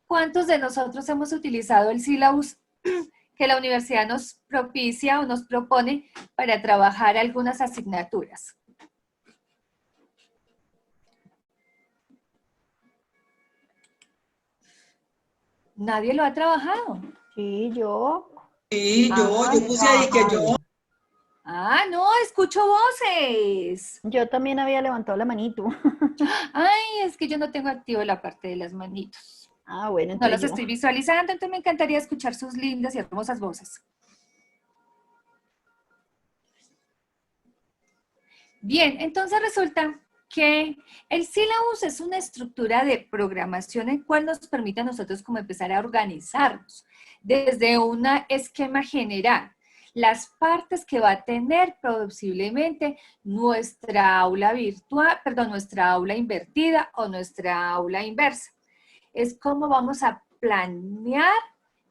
¿Cuántos de nosotros hemos utilizado el sílabus que la universidad nos propicia o nos propone para trabajar algunas asignaturas? ¿Nadie lo ha trabajado? Sí, yo. Sí, yo puse ahí que yo. Ah, no, escucho voces. Yo también había levantado la manito. Ay, es que yo no tengo activo la parte de las manitos. Ah, bueno, No entonces los estoy visualizando, entonces me encantaría escuchar sus lindas y hermosas voces. Bien, entonces resulta que el sílabus es una estructura de programación en cual nos permite a nosotros como empezar a organizarnos desde un esquema general. Las partes que va a tener posiblemente nuestra aula virtual, perdón, nuestra aula invertida o nuestra aula inversa. Es como vamos a planear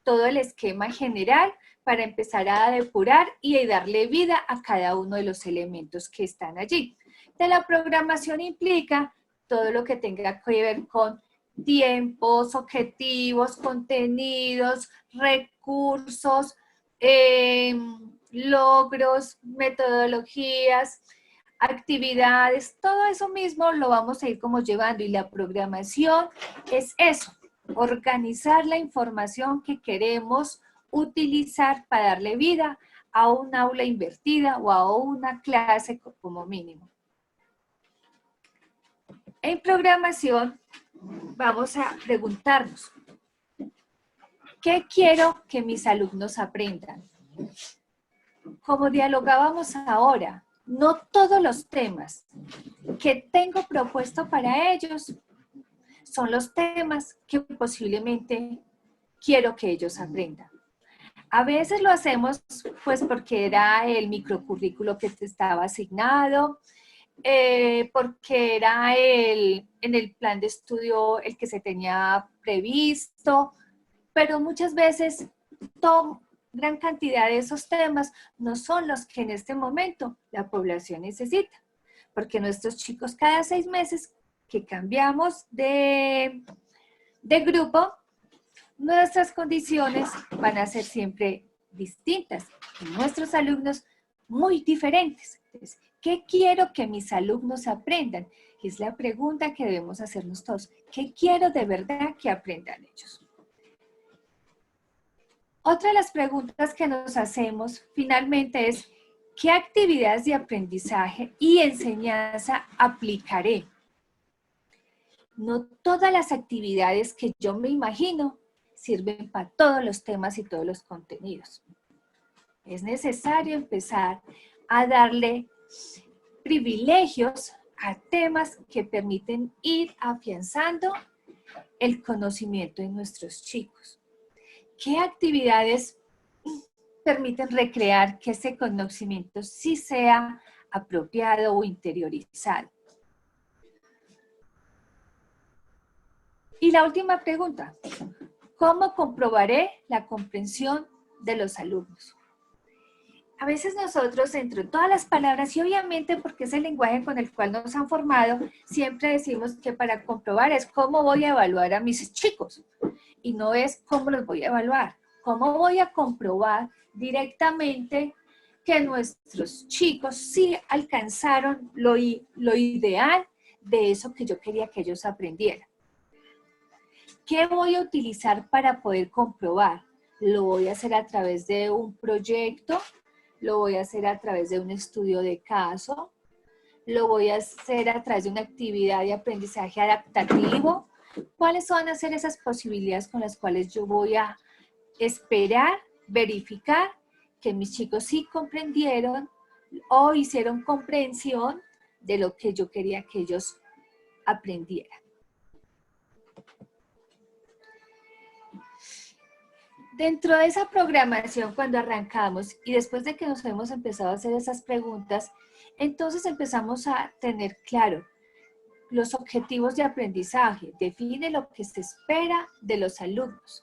todo el esquema general para empezar a depurar y darle vida a cada uno de los elementos que están allí. De la programación implica todo lo que tenga que ver con tiempos, objetivos, contenidos, recursos, logros, metodologías, actividades, todo eso mismo lo vamos a ir como llevando, y la programación es eso, organizar la información que queremos utilizar para darle vida a un aula invertida o a una clase como mínimo. En programación vamos a preguntarnos, ¿qué quiero que mis alumnos aprendan? Como dialogábamos ahora, no todos los temas que tengo propuesto para ellos son los temas que posiblemente quiero que ellos aprendan. A veces lo hacemos pues porque era el microcurrículo que te estaba asignado, porque era en el plan de estudio el que se tenía previsto, pero muchas veces gran cantidad de esos temas no son los que en este momento la población necesita, porque nuestros chicos cada 6 meses que cambiamos de grupo, nuestras condiciones van a ser siempre distintas y nuestros alumnos muy diferentes. Entonces, ¿qué quiero que mis alumnos aprendan? Es la pregunta que debemos hacernos todos. ¿Qué quiero de verdad que aprendan ellos? Otra de las preguntas que nos hacemos finalmente es, ¿qué actividades de aprendizaje y enseñanza aplicaré? No todas las actividades que yo me imagino sirven para todos los temas y todos los contenidos. Es necesario empezar a darle privilegios a temas que permiten ir afianzando el conocimiento de nuestros chicos. ¿Qué actividades permiten recrear que ese conocimiento sí sea apropiado o interiorizado? Y la última pregunta, ¿cómo comprobaré la comprensión de los alumnos? A veces nosotros, entre todas las palabras, y obviamente porque es el lenguaje con el cual nos han formado, siempre decimos que para comprobar es cómo voy a evaluar a mis chicos. Y no es cómo los voy a evaluar. Cómo voy a comprobar directamente que nuestros chicos sí alcanzaron lo ideal de eso que yo quería que ellos aprendieran. ¿Qué voy a utilizar para poder comprobar? Lo voy a hacer a través de un proyecto, lo voy a hacer a través de un estudio de caso, lo voy a hacer a través de una actividad de aprendizaje adaptativo. ¿Cuáles van a ser esas posibilidades con las cuales yo voy a esperar, verificar que mis chicos sí comprendieron o hicieron comprensión de lo que yo quería que ellos aprendieran? Dentro de esa programación, cuando arrancamos y después de que nos hemos empezado a hacer esas preguntas, entonces empezamos a tener claro los objetivos de aprendizaje, define lo que se espera de los alumnos.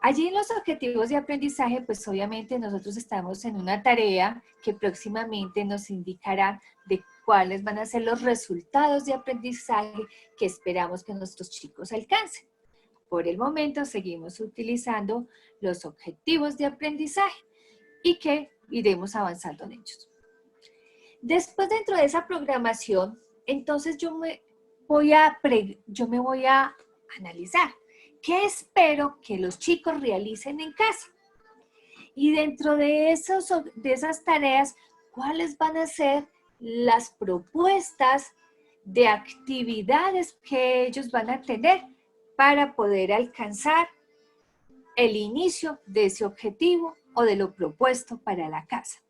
Allí en los objetivos de aprendizaje, pues obviamente nosotros estamos en una tarea que próximamente nos indicará de cuáles van a ser los resultados de aprendizaje que esperamos que nuestros chicos alcancen. Por el momento seguimos utilizando los objetivos de aprendizaje y que iremos avanzando en ellos. Después, dentro de esa programación, entonces yo me voy a analizar qué espero que los chicos realicen en casa. Y dentro de esas tareas, ¿cuáles van a ser las propuestas de actividades que ellos van a tener para poder alcanzar el inicio de ese objetivo o de lo propuesto para la casa?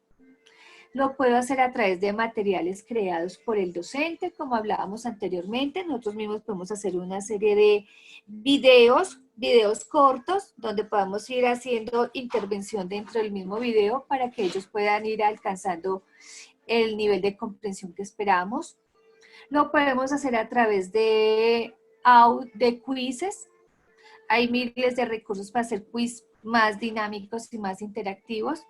Lo puedo hacer a través de materiales creados por el docente, como hablábamos anteriormente. Nosotros mismos podemos hacer una serie de videos cortos, donde podamos ir haciendo intervención dentro del mismo video para que ellos puedan ir alcanzando el nivel de comprensión que esperamos. Lo podemos hacer a través de quizzes. Hay miles de recursos para hacer quiz más dinámicos y más interactivos.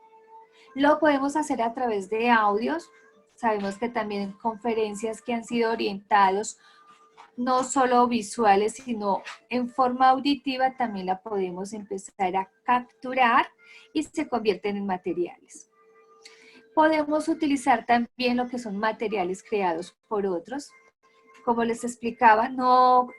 Lo podemos hacer a través de audios. Sabemos que también conferencias que han sido orientados no solo visuales, sino en forma auditiva, también la podemos empezar a capturar y se convierten en materiales. Podemos utilizar también lo que son materiales creados por otros. Como les explicaba,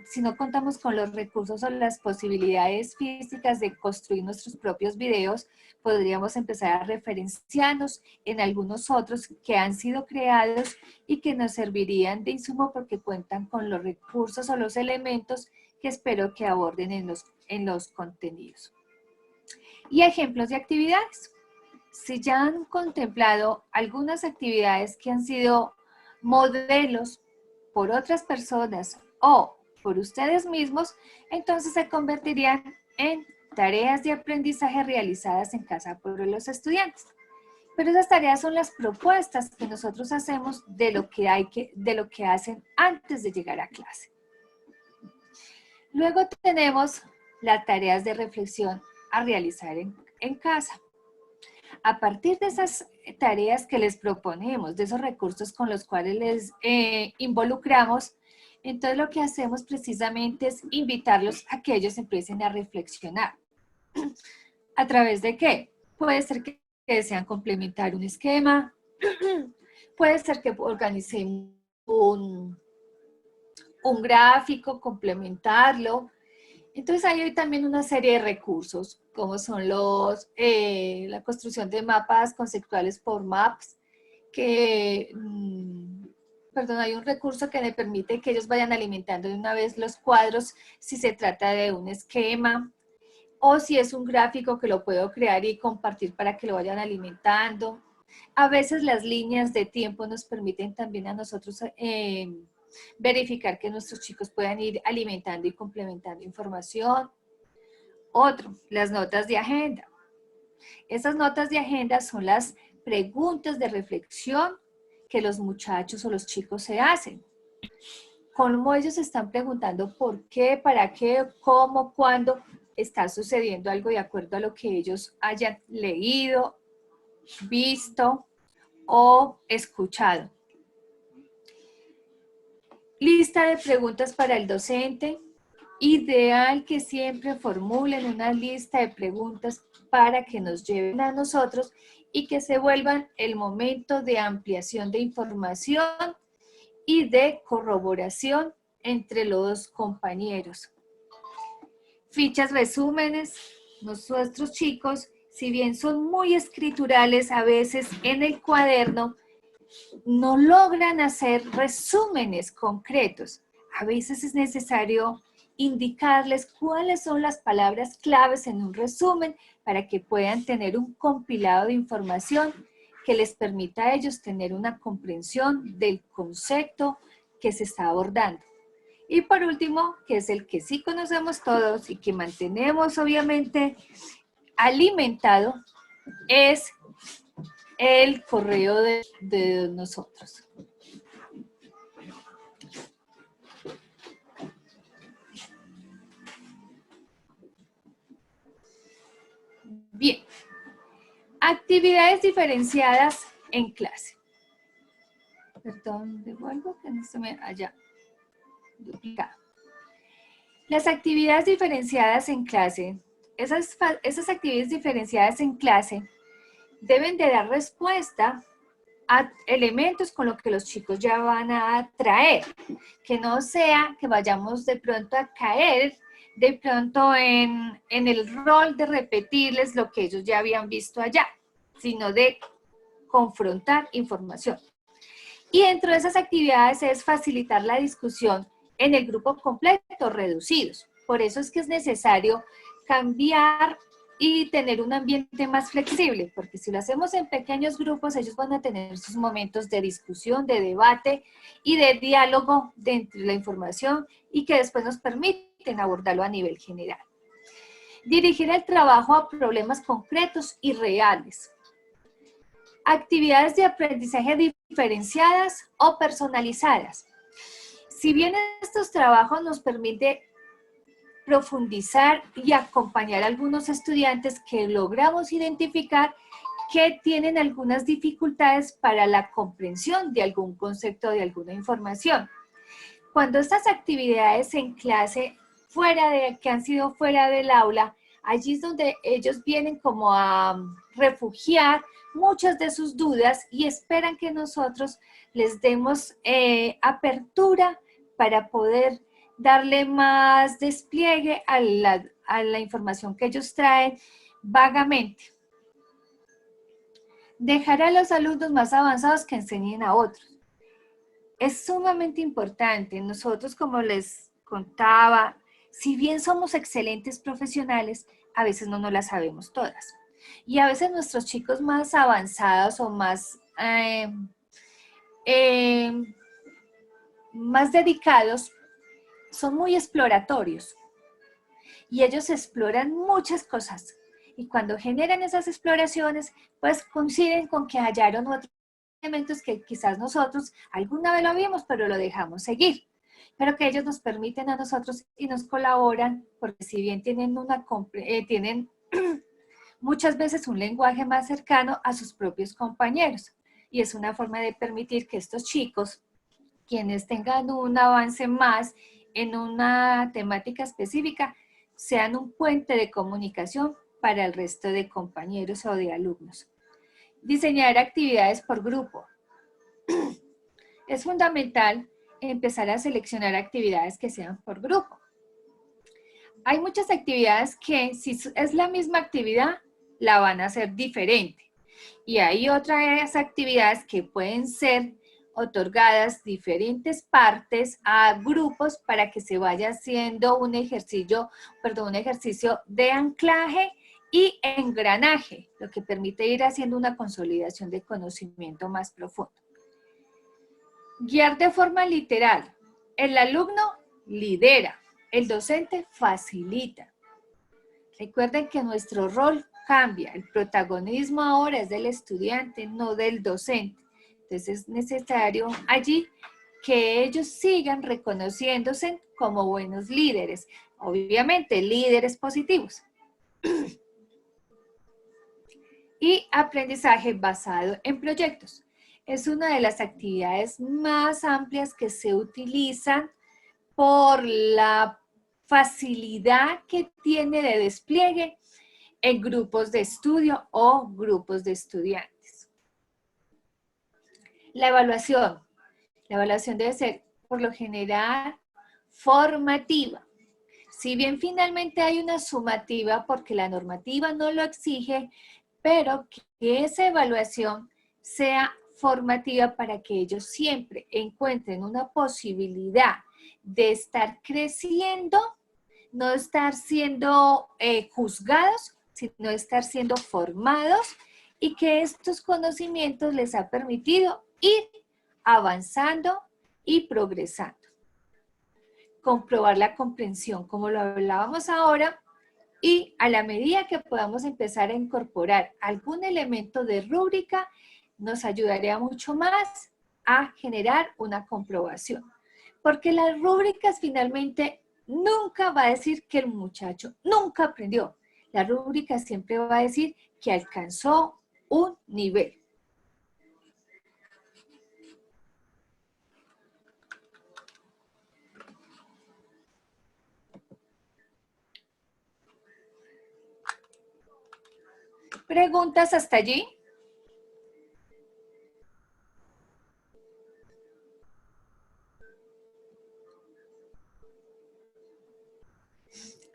si no contamos con los recursos o las posibilidades físicas de construir nuestros propios videos, podríamos empezar a referenciarnos en algunos otros que han sido creados y que nos servirían de insumo porque cuentan con los recursos o los elementos que espero que aborden en los contenidos. Y ejemplos de actividades. Si ya han contemplado algunas actividades que han sido modelos por otras personas o por ustedes mismos, entonces se convertirían en tareas de aprendizaje realizadas en casa por los estudiantes. Pero esas tareas son las propuestas que nosotros hacemos de lo que hacen antes de llegar a clase. Luego tenemos las tareas de reflexión a realizar en casa. A partir de esas tareas que les proponemos, de esos recursos con los cuales les involucramos, entonces lo que hacemos precisamente es invitarlos a que ellos empiecen a reflexionar. ¿A través de qué? Puede ser que desean complementar un esquema, puede ser que organicemos un gráfico, complementarlo. Entonces hay también una serie de recursos, como son la construcción de mapas conceptuales por maps, que, hay un recurso que le permite que ellos vayan alimentando de una vez los cuadros si se trata de un esquema, o si es un gráfico que lo puedo crear y compartir para que lo vayan alimentando. A veces las líneas de tiempo nos permiten también a nosotros verificar que nuestros chicos puedan ir alimentando y complementando información. Otro, las notas de agenda. Esas notas de agenda son las preguntas de reflexión que los muchachos o los chicos se hacen. Cómo ellos están preguntando por qué, para qué, cómo, cuándo está sucediendo algo de acuerdo a lo que ellos hayan leído, visto o escuchado. Lista de preguntas para el docente. Ideal que siempre formulen una lista de preguntas para que nos lleven a nosotros y que se vuelvan el momento de ampliación de información y de corroboración entre los compañeros. Fichas resúmenes. Nuestros chicos, si bien son muy escriturales a veces en el cuaderno, no logran hacer resúmenes concretos. A veces es necesario indicarles cuáles son las palabras claves en un resumen para que puedan tener un compilado de información que les permita a ellos tener una comprensión del concepto que se está abordando. Y por último, que es el que sí conocemos todos y que mantenemos obviamente alimentado, es el correo de nosotros. Bien, actividades diferenciadas en clase. Perdón, devuelvo que no se me haya duplicado. Las actividades diferenciadas en clase, esas actividades diferenciadas en clase deben de dar respuesta a elementos con los que los chicos ya van a traer, que no sea que vayamos de pronto a caer de pronto en el rol de repetirles lo que ellos ya habían visto allá, sino de confrontar información. Y dentro de esas actividades es facilitar la discusión en el grupo completo, reducidos. Por eso es que es necesario cambiar y tener un ambiente más flexible, porque si lo hacemos en pequeños grupos, ellos van a tener sus momentos de discusión, de debate y de diálogo dentro de la información y que después nos permiten abordarlo a nivel general. Dirigir el trabajo a problemas concretos y reales. Actividades de aprendizaje diferenciadas o personalizadas. Si bien estos trabajos nos permiten profundizar y acompañar a algunos estudiantes que logramos identificar que tienen algunas dificultades para la comprensión de algún concepto, de alguna información. Cuando estas actividades en clase, que han sido fuera del aula, allí es donde ellos vienen como a refugiar muchas de sus dudas y esperan que nosotros les demos apertura para poder darle más despliegue a la información que ellos traen vagamente. Dejar a los alumnos más avanzados que enseñen a otros. Es sumamente importante. Nosotros, como les contaba, si bien somos excelentes profesionales, a veces no nos las sabemos todas. Y a veces nuestros chicos más avanzados o más dedicados son muy exploratorios y ellos exploran muchas cosas y cuando generan esas exploraciones pues coinciden con que hallaron otros elementos que quizás nosotros alguna vez lo vimos pero lo dejamos seguir pero que ellos nos permiten a nosotros y nos colaboran, porque si bien tienen tienen muchas veces un lenguaje más cercano a sus propios compañeros, y es una forma de permitir que estos chicos, quienes tengan un avance más en una temática específica, sean un puente de comunicación para el resto de compañeros o de alumnos. Diseñar actividades por grupo. Es fundamental empezar a seleccionar actividades que sean por grupo. Hay muchas actividades que, si es la misma actividad, la van a hacer diferente. Y hay otras actividades que pueden ser otorgadas diferentes partes a grupos para que se vaya haciendo un ejercicio de anclaje y engranaje, lo que permite ir haciendo una consolidación de conocimiento más profundo. Guiar de forma literal. El alumno lidera, el docente facilita. Recuerden que nuestro rol cambia, el protagonismo ahora es del estudiante, no del docente. Entonces es necesario allí que ellos sigan reconociéndose como buenos líderes, obviamente líderes positivos. Y aprendizaje basado en proyectos. Es una de las actividades más amplias que se utilizan por la facilidad que tiene de despliegue en grupos de estudio o grupos de estudiantes. La evaluación debe ser, por lo general, formativa. Si bien finalmente hay una sumativa, porque la normativa no lo exige, pero que esa evaluación sea formativa para que ellos siempre encuentren una posibilidad de estar creciendo, no estar siendo juzgados, sino estar siendo formados, y que estos conocimientos les ha permitido ir avanzando y progresando. Comprobar la comprensión, como lo hablábamos ahora, y a la medida que podamos empezar a incorporar algún elemento de rúbrica, nos ayudaría mucho más a generar una comprobación. Porque las rúbricas finalmente nunca va a decir que el muchacho nunca aprendió. La rúbrica siempre va a decir que alcanzó un nivel. ¿Preguntas hasta allí?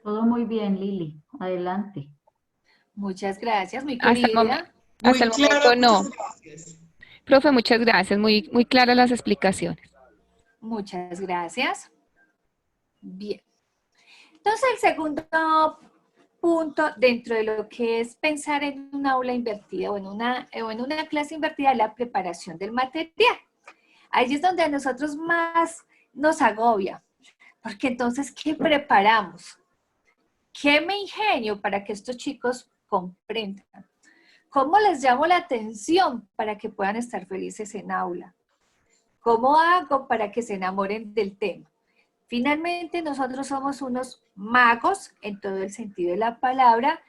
Todo muy bien, Lili. Adelante. Muchas gracias, muy Hasta el querida. hasta el Muy claro, momento no. muchas gracias. Profe, muchas gracias. Muy, muy claras las explicaciones. Muchas gracias. Bien. Entonces, el segundo punto dentro de lo que es pensar en un aula invertida o en una clase invertida es la preparación del material. Ahí es donde a nosotros más nos agobia, porque entonces, ¿qué preparamos? ¿Qué me ingenio para que estos chicos comprendan? ¿Cómo les llamo la atención para que puedan estar felices en aula? ¿Cómo hago para que se enamoren del tema? Finalmente, nosotros somos unos magos en todo el sentido de la palabra,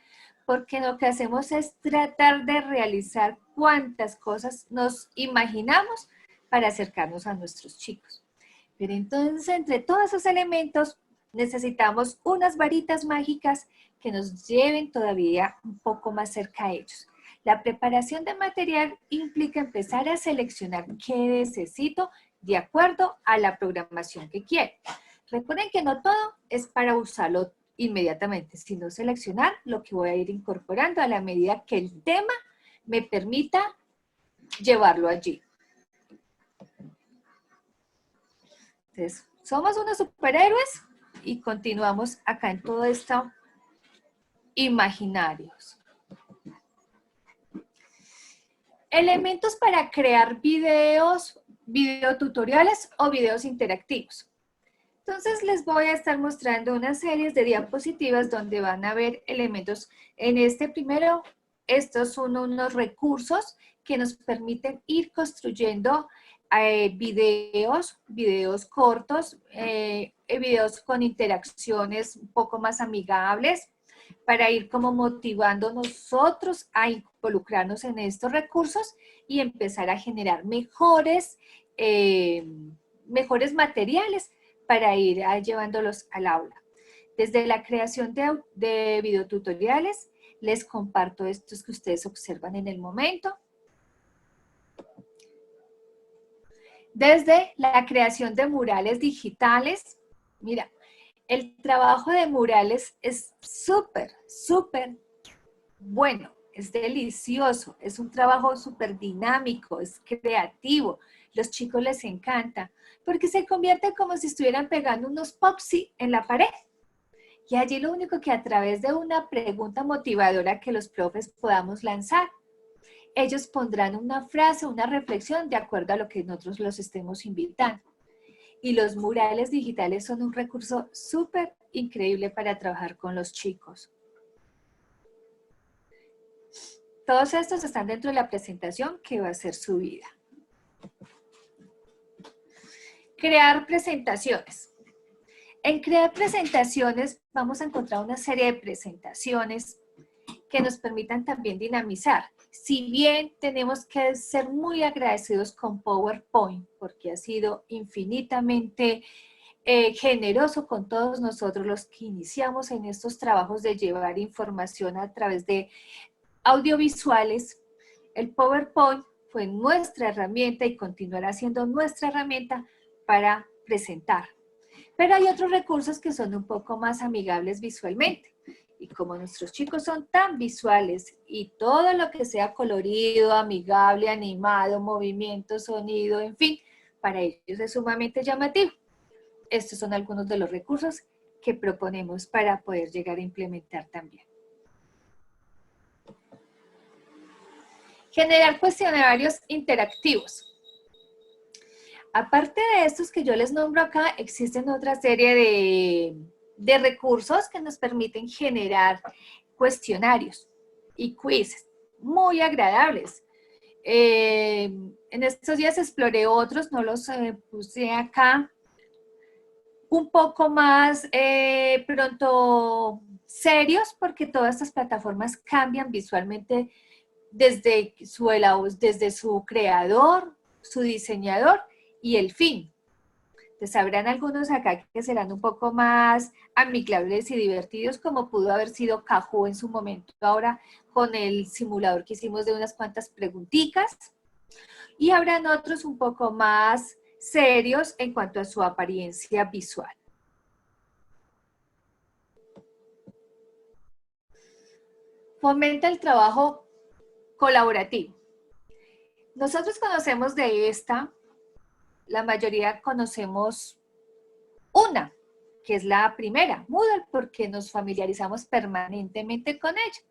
porque lo que hacemos es tratar de realizar cuantas cosas nos imaginamos para acercarnos a nuestros chicos. Pero entonces, entre todos esos elementos, necesitamos unas varitas mágicas que nos lleven todavía un poco más cerca a ellos. La preparación de material implica empezar a seleccionar qué necesito de acuerdo a la programación que quiero. Recuerden que no todo es para usarlo inmediatamente, sino seleccionar lo que voy a ir incorporando a la medida que el tema me permita llevarlo allí. Entonces, somos unos superhéroes y continuamos acá en todo esto imaginarios. Elementos para crear videos, videotutoriales o videos interactivos. Entonces les voy a estar mostrando una serie de diapositivas donde van a ver elementos. En este primero, estos son unos recursos que nos permiten ir construyendo videos cortos, videos con interacciones un poco más amigables, para ir como motivando nosotros a involucrarnos en estos recursos y empezar a generar mejores materiales para ir llevándolos al aula. Desde la creación de videotutoriales, les comparto estos que ustedes observan en el momento. Desde la creación de murales digitales, mira, el trabajo de murales es súper, súper bueno, es delicioso, es un trabajo súper dinámico, es creativo. Los chicos les encanta porque se convierte como si estuvieran pegando unos popsi en la pared. Y allí lo único que a través de una pregunta motivadora que los profes podamos lanzar, ellos pondrán una frase, una reflexión de acuerdo a lo que nosotros los estemos invitando. Y los murales digitales son un recurso súper increíble para trabajar con los chicos. Todos estos están dentro de la presentación que va a ser subida. Crear presentaciones. En crear presentaciones vamos a encontrar una serie de presentaciones que nos permitan también dinamizar. Si bien tenemos que ser muy agradecidos con PowerPoint, porque ha sido infinitamente generoso con todos nosotros los que iniciamos en estos trabajos de llevar información a través de audiovisuales, el PowerPoint fue nuestra herramienta y continuará siendo nuestra herramienta para presentar. Pero hay otros recursos que son un poco más amigables visualmente. Y como nuestros chicos son tan visuales y todo lo que sea colorido, amigable, animado, movimiento, sonido, en fin, para ellos es sumamente llamativo. Estos son algunos de los recursos que proponemos para poder llegar a implementar también. Generar cuestionarios interactivos. Aparte de estos que yo les nombro acá, existen otra serie de recursos que nos permiten generar cuestionarios y quizzes muy agradables. En estos días exploré otros, no los puse acá, un poco más pronto serios, porque todas estas plataformas cambian visualmente desde su creador, su diseñador y el fin. Entonces habrán algunos acá que serán un poco más amigables y divertidos, como pudo haber sido Kahoot en su momento ahora con el simulador que hicimos de unas cuantas preguntitas. Y habrán otros un poco más serios en cuanto a su apariencia visual. Fomenta el trabajo colaborativo. Nosotros conocemos de esta, la mayoría conocemos una, que es la primera, Moodle, porque nos familiarizamos permanentemente con ella.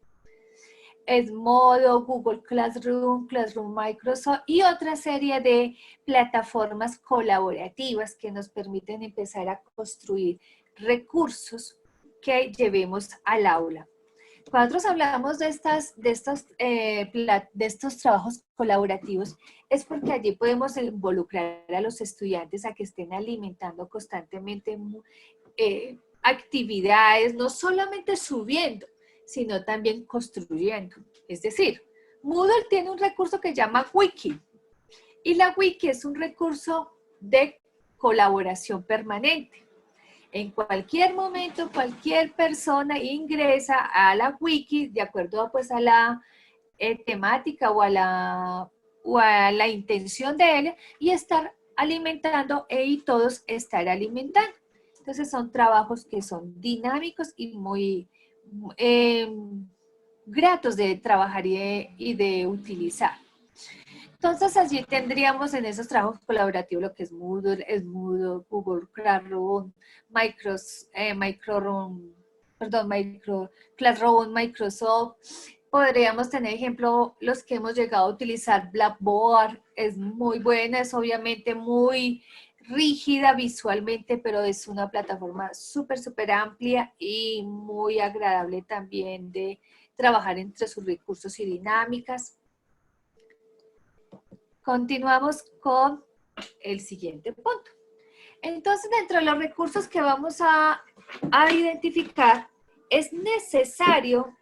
Es Moodle, Google Classroom, Classroom Microsoft y otra serie de plataformas colaborativas que nos permiten empezar a construir recursos que llevemos al aula. Cuando nosotros hablamos de estos trabajos colaborativos, es porque allí podemos involucrar a los estudiantes a que estén alimentando constantemente actividades, no solamente subiendo, sino también construyendo. Es decir, Moodle tiene un recurso que se llama Wiki, y la Wiki es un recurso de colaboración permanente. En cualquier momento, cualquier persona ingresa a la wiki de acuerdo pues, a la temática o a la intención de él y estar alimentando y todos estar alimentando. Entonces son trabajos que son dinámicos y muy gratos de trabajar y de utilizar. Entonces, allí tendríamos en esos trabajos colaborativos lo que es Moodle, Google Classroom, Classroom, Microsoft. Podríamos tener ejemplo los que hemos llegado a utilizar. Blackboard es muy buena, es obviamente muy rígida visualmente, pero es una plataforma súper, súper amplia y muy agradable también de trabajar entre sus recursos y dinámicas. Continuamos con el siguiente punto. Entonces, dentro de los recursos que vamos a identificar, es necesario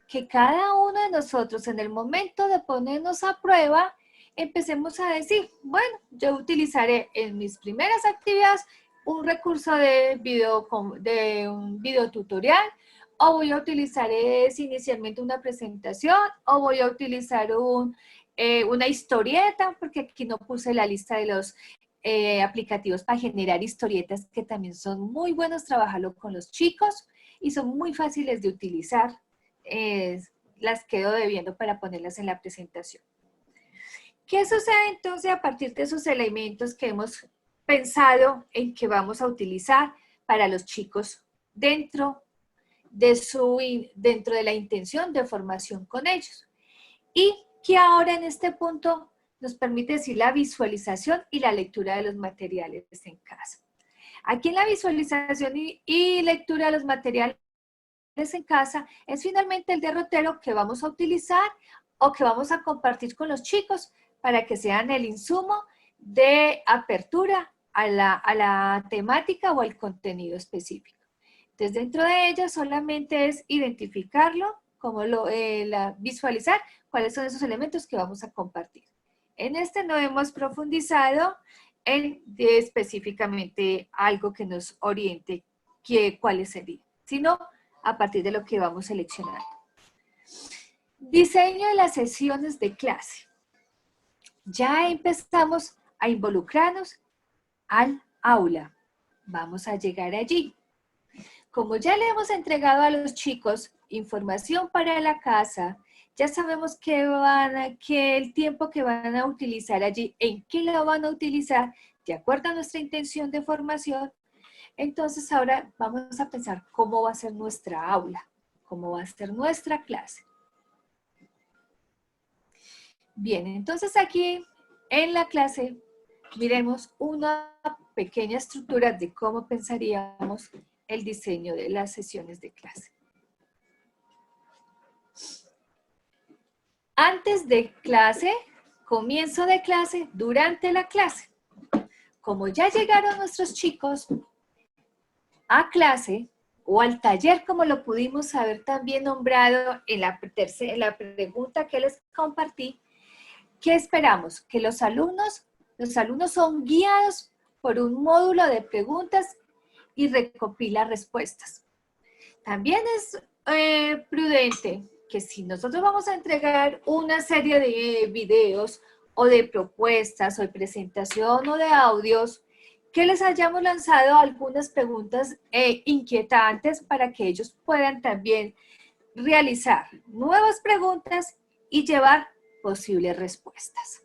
que cada uno de nosotros, en el momento de ponernos a prueba, empecemos a decir, bueno, yo utilizaré en mis primeras actividades un recurso de un video tutorial, o voy a utilizar inicialmente una presentación, o voy a utilizar una historieta, porque aquí no puse la lista de los aplicativos para generar historietas, que también son muy buenos trabajarlo con los chicos y son muy fáciles de utilizar. Las quedo debiendo para ponerlas en la presentación. ¿Qué sucede entonces a partir de esos elementos que hemos pensado en que vamos a utilizar para los chicos dentro de la intención de formación con ellos? Y que ahora en este punto nos permite decir la visualización y la lectura de los materiales en casa. Aquí en la visualización y lectura de los materiales en casa es finalmente el derrotero que vamos a utilizar o que vamos a compartir con los chicos para que sean el insumo de apertura a la temática o al contenido específico. Entonces, dentro de ella solamente es identificarlo, visualizar cuáles son esos elementos que vamos a compartir. En este no hemos profundizado en específicamente algo que nos oriente cuáles serían, sino a partir de lo que vamos seleccionando. Diseño de las sesiones de clase. Ya empezamos a involucrarnos al aula. Vamos a llegar allí. Como ya le hemos entregado a los chicos información para la casa, ya sabemos que el tiempo que van a utilizar allí, en qué lo van a utilizar, de acuerdo a nuestra intención de formación. Entonces ahora vamos a pensar cómo va a ser nuestra aula, cómo va a ser nuestra clase. Bien, entonces aquí en la clase miremos una pequeña estructura de cómo pensaríamos el diseño de las sesiones de clase. Antes de clase, comienzo de clase, durante la clase. Como ya llegaron nuestros chicos a clase o al taller, como lo pudimos haber también nombrado en la pregunta que les compartí, ¿qué esperamos? Que los alumnos son guiados por un módulo de preguntas y recopila respuestas. También es prudente que si nosotros vamos a entregar una serie de videos o de propuestas o de presentación o de audios, que les hayamos lanzado algunas preguntas inquietantes para que ellos puedan también realizar nuevas preguntas y llevar posibles respuestas.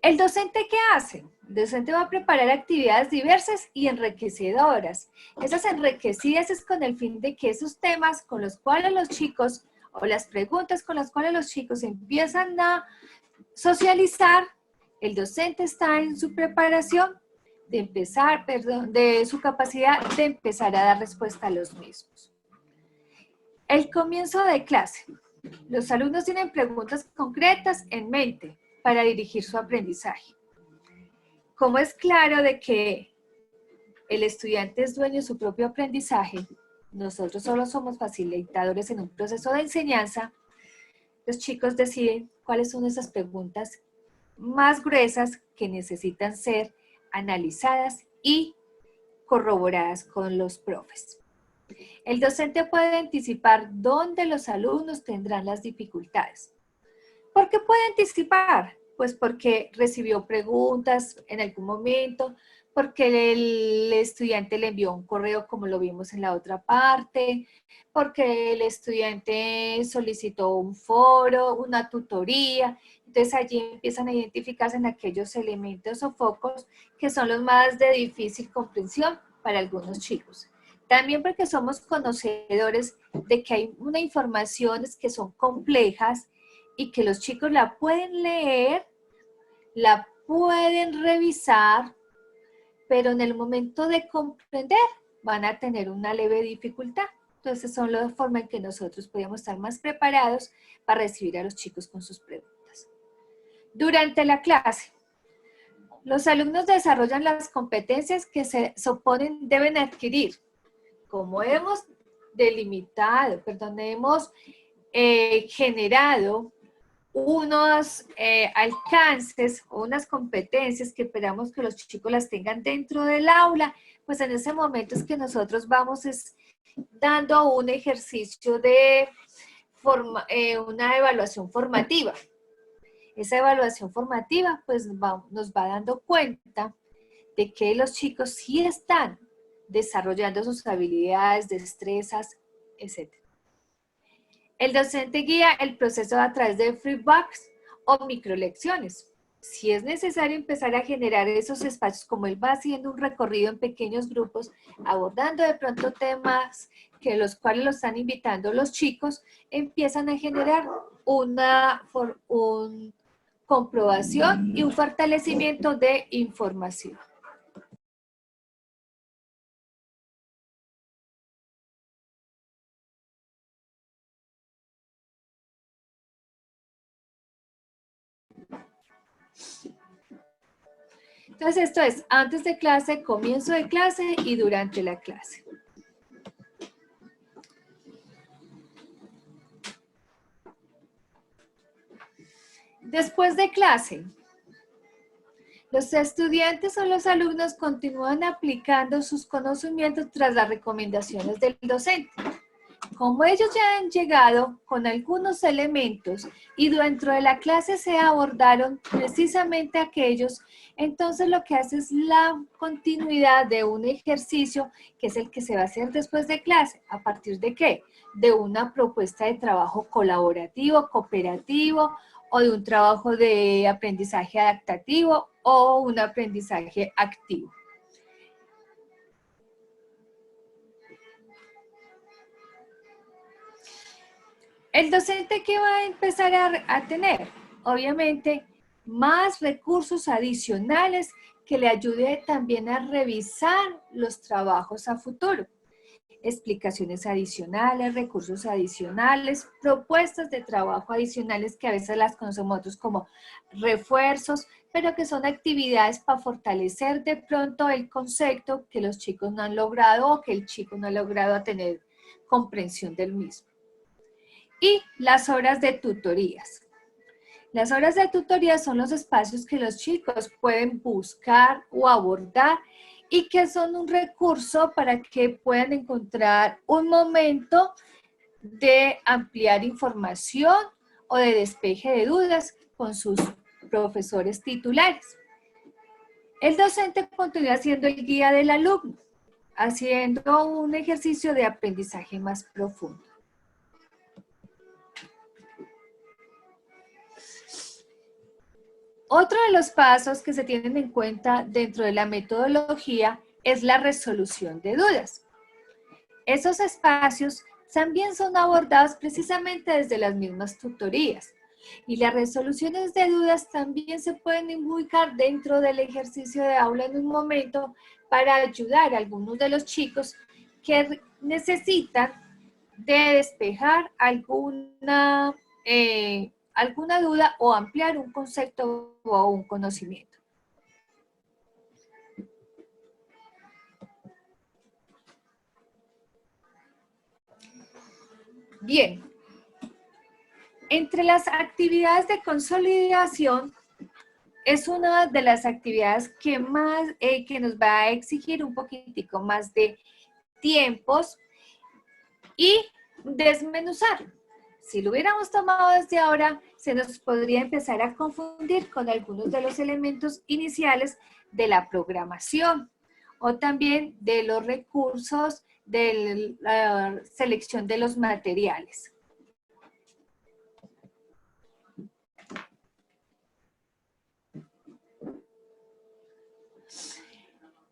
¿El docente qué hace? El docente va a preparar actividades diversas y enriquecedoras. Esas enriquecidas es con el fin de que esos temas con los cuales los chicos, o las preguntas con las cuales los chicos empiezan a socializar, el docente está en su preparación de su capacidad de empezar a dar respuesta a los mismos. El comienzo de clase. Los alumnos tienen preguntas concretas en mente para dirigir su aprendizaje. Como es claro de que el estudiante es dueño de su propio aprendizaje, nosotros solo somos facilitadores en un proceso de enseñanza, los chicos deciden cuáles son esas preguntas más gruesas que necesitan ser analizadas y corroboradas con los profes. El docente puede anticipar dónde los alumnos tendrán las dificultades. ¿Por qué puede anticipar? Pues porque recibió preguntas en algún momento, porque el estudiante le envió un correo como lo vimos en la otra parte, porque el estudiante solicitó un foro, una tutoría. Entonces allí empiezan a identificarse en aquellos elementos o focos que son los más de difícil comprensión para algunos chicos. También porque somos conocedores de que hay unas informaciones que son complejas y que los chicos la pueden leer, la pueden revisar, pero en el momento de comprender van a tener una leve dificultad. Entonces son las formas en que nosotros podemos estar más preparados para recibir a los chicos con sus preguntas. Durante la clase, Los alumnos desarrollan las competencias que se suponen deben adquirir. Como hemos delimitado, perdón, hemos generado unos alcances o unas competencias que esperamos que los chicos las tengan dentro del aula, pues en ese momento es que nosotros vamos dando un ejercicio de una evaluación formativa. Esa evaluación formativa pues nos va dando cuenta de que los chicos sí están desarrollando sus habilidades, destrezas, etc. El docente guía el proceso a través de feedbacks o microlecciones. Si es necesario empezar a generar esos espacios, como él va haciendo un recorrido en pequeños grupos, abordando de pronto temas que los cuales lo están invitando los chicos, empiezan a generar una comprobación y un fortalecimiento de información. Entonces esto es antes de clase, comienzo de clase y durante la clase. Después de clase, los estudiantes o los alumnos continúan aplicando sus conocimientos tras las recomendaciones del docente. Como ellos ya han llegado con algunos elementos y dentro de la clase se abordaron precisamente aquellos, entonces lo que hace es la continuidad de un ejercicio que es el que se va a hacer después de clase. ¿A partir de qué? De una propuesta de trabajo colaborativo, cooperativo, o de un trabajo de aprendizaje adaptativo o un aprendizaje activo. El docente, ¿qué va a empezar a tener? Obviamente, más recursos adicionales que le ayude también a revisar los trabajos a futuro. Explicaciones adicionales, recursos adicionales, propuestas de trabajo adicionales que a veces las conocemos nosotros como refuerzos, pero que son actividades para fortalecer de pronto el concepto que los chicos no han logrado o que el chico no ha logrado tener comprensión del mismo. Y las horas de tutorías. Las horas de tutoría son los espacios que los chicos pueden buscar o abordar y que son un recurso para que puedan encontrar un momento de ampliar información o de despeje de dudas con sus profesores titulares. El docente continúa siendo el guía del alumno, haciendo un ejercicio de aprendizaje más profundo. Otro de los pasos que se tienen en cuenta dentro de la metodología es la resolución de dudas. Esos espacios también son abordados precisamente desde las mismas tutorías. Y las resoluciones de dudas también se pueden ubicar dentro del ejercicio de aula en un momento para ayudar a algunos de los chicos que necesitan de despejar alguna duda o ampliar un concepto o un conocimiento. Bien, entre las actividades de consolidación es una de las actividades que más, que nos va a exigir un poquitico más de tiempos y desmenuzar. Si lo hubiéramos tomado desde ahora, se nos podría empezar a confundir con algunos de los elementos iniciales de la programación o también de los recursos de la selección de los materiales.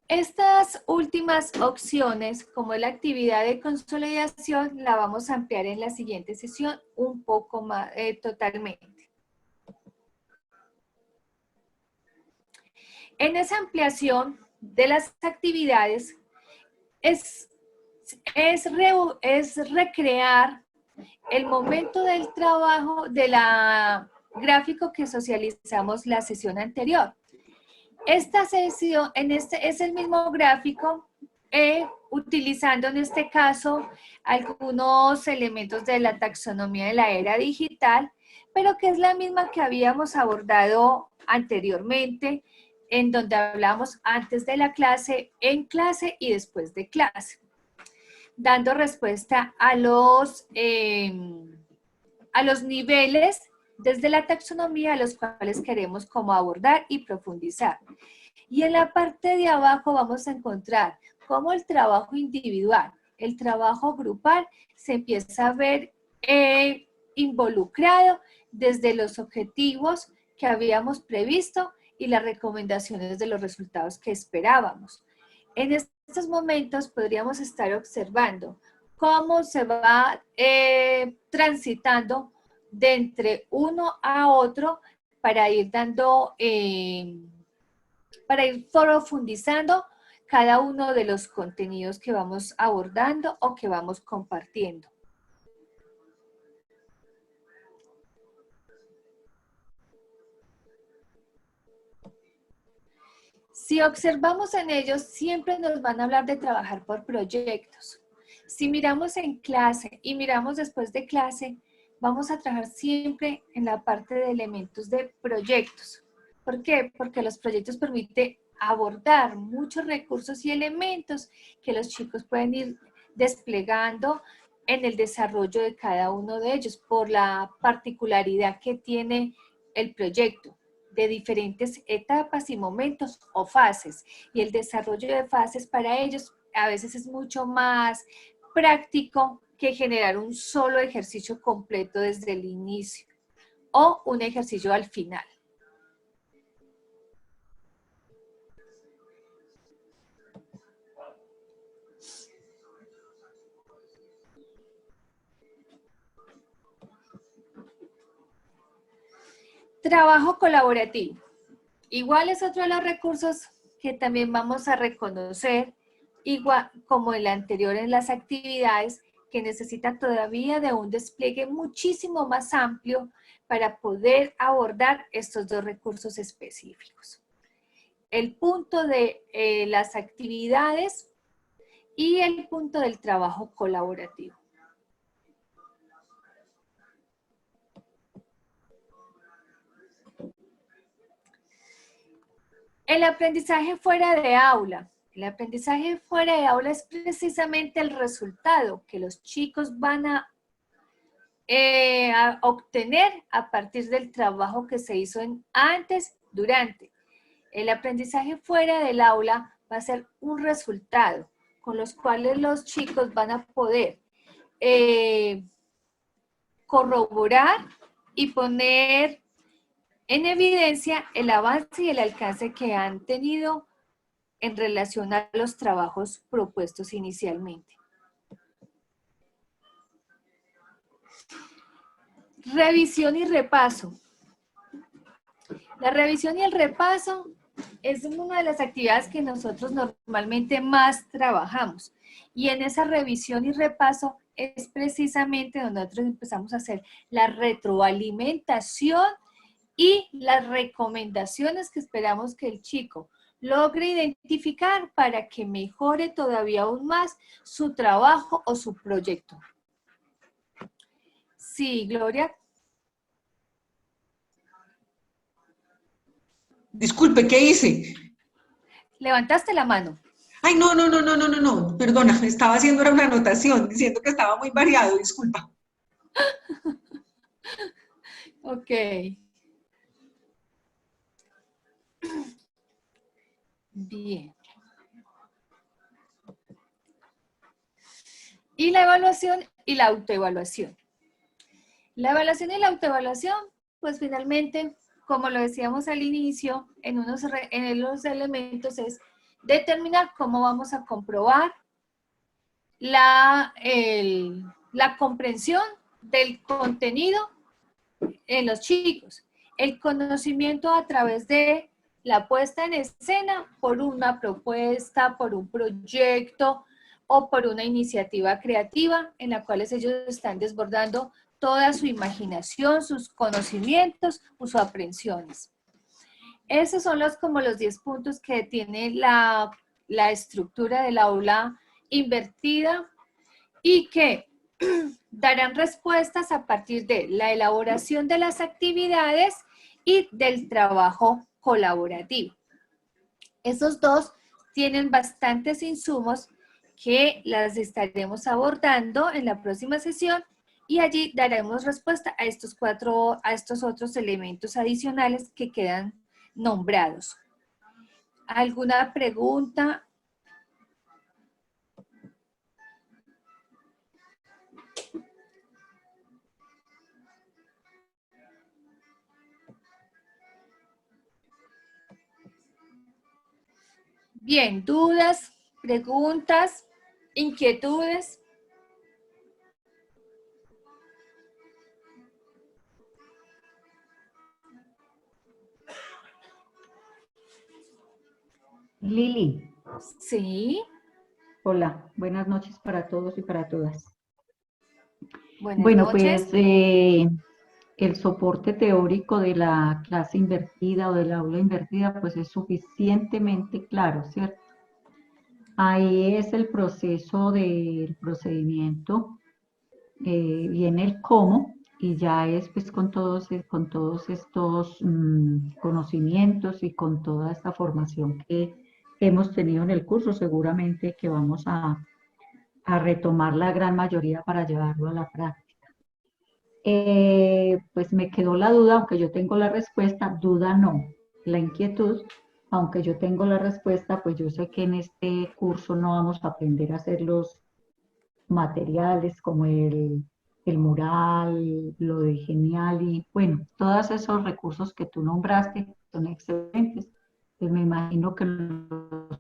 Estas últimas opciones, como la actividad de consolidación, la vamos a ampliar en la siguiente sesión un poco más, totalmente. En esa ampliación de las actividades es recrear el momento del trabajo de la gráfico que socializamos la sesión anterior. Esta sesión, es el mismo gráfico, utilizando en este caso algunos elementos de la taxonomía de la era digital, pero que es la misma que habíamos abordado anteriormente, en donde hablamos antes de la clase, en clase y después de clase, dando respuesta a los niveles desde la taxonomía a los cuales queremos como abordar y profundizar. Y en la parte de abajo vamos a encontrar cómo el trabajo individual, el trabajo grupal se empieza a ver involucrado desde los objetivos que habíamos previsto y las recomendaciones de los resultados que esperábamos. En estos momentos podríamos estar observando cómo se va transitando de entre uno a otro para ir dando, para ir profundizando cada uno de los contenidos que vamos abordando o que vamos compartiendo. Si observamos en ellos, siempre nos van a hablar de trabajar por proyectos. Si miramos en clase y miramos después de clase, vamos a trabajar siempre en la parte de elementos de proyectos. ¿Por qué? Porque los proyectos permiten abordar muchos recursos y elementos que los chicos pueden ir desplegando en el desarrollo de cada uno de ellos por la particularidad que tiene el proyecto, de diferentes etapas y momentos o fases. Y el desarrollo de fases para ellos a veces es mucho más práctico que generar un solo ejercicio completo desde el inicio o un ejercicio al final. Trabajo colaborativo. Igual es otro de los recursos que también vamos a reconocer, igual como el anterior en las actividades, que necesita todavía de un despliegue muchísimo más amplio para poder abordar estos dos recursos específicos. El punto de las actividades y el punto del trabajo colaborativo. El aprendizaje fuera de aula. El aprendizaje fuera de aula es precisamente el resultado que los chicos van a obtener a partir del trabajo que se hizo antes, durante. El aprendizaje fuera del aula va a ser un resultado con los cuales los chicos van a poder corroborar y poner en evidencia el avance y el alcance que han tenido en relación a los trabajos propuestos inicialmente. Revisión y repaso. La revisión y el repaso es una de las actividades que nosotros normalmente más trabajamos. Y en esa revisión y repaso es precisamente donde nosotros empezamos a hacer la retroalimentación y las recomendaciones que esperamos que el chico logre identificar para que mejore todavía aún más su trabajo o su proyecto. Sí, Gloria. Disculpe, ¿qué hice? Levantaste la mano. Ay, no, perdona, estaba haciendo una anotación diciendo que estaba muy variado, disculpa. Ok. Bien. Y la evaluación y la autoevaluación. La evaluación y la autoevaluación, pues finalmente, como lo decíamos al inicio, en los elementos es determinar cómo vamos a comprobar la comprensión del contenido en los chicos. El conocimiento a través de la puesta en escena por una propuesta, por un proyecto o por una iniciativa creativa en la cual ellos están desbordando toda su imaginación, sus conocimientos o sus aprensiones. Esos son como los 10 puntos que tiene la estructura del aula invertida y que darán respuestas a partir de la elaboración de las actividades y del trabajo colaborativo. Esos dos tienen bastantes insumos que las estaremos abordando en la próxima sesión y allí daremos respuesta a estos otros elementos adicionales que quedan nombrados. ¿Alguna pregunta? Bien, dudas, preguntas, inquietudes. Lili, Sí, hola, buenas noches para todos y para todas. buenas Bueno, noches. pues el soporte teórico de la clase invertida o del aula invertida pues es suficientemente claro, ¿cierto? Ahí es el proceso del procedimiento, viene el cómo y ya es pues con todos estos conocimientos y con toda esta formación que hemos tenido en el curso, seguramente que vamos a retomar la gran mayoría para llevarlo a la práctica. Pues me quedó la duda, aunque yo tengo la respuesta, duda no, la inquietud, aunque yo tengo la respuesta, pues yo sé que en este curso no vamos a aprender a hacer los materiales como el mural, lo de Genial y bueno, todos esos recursos que tú nombraste son excelentes. Pues me imagino que los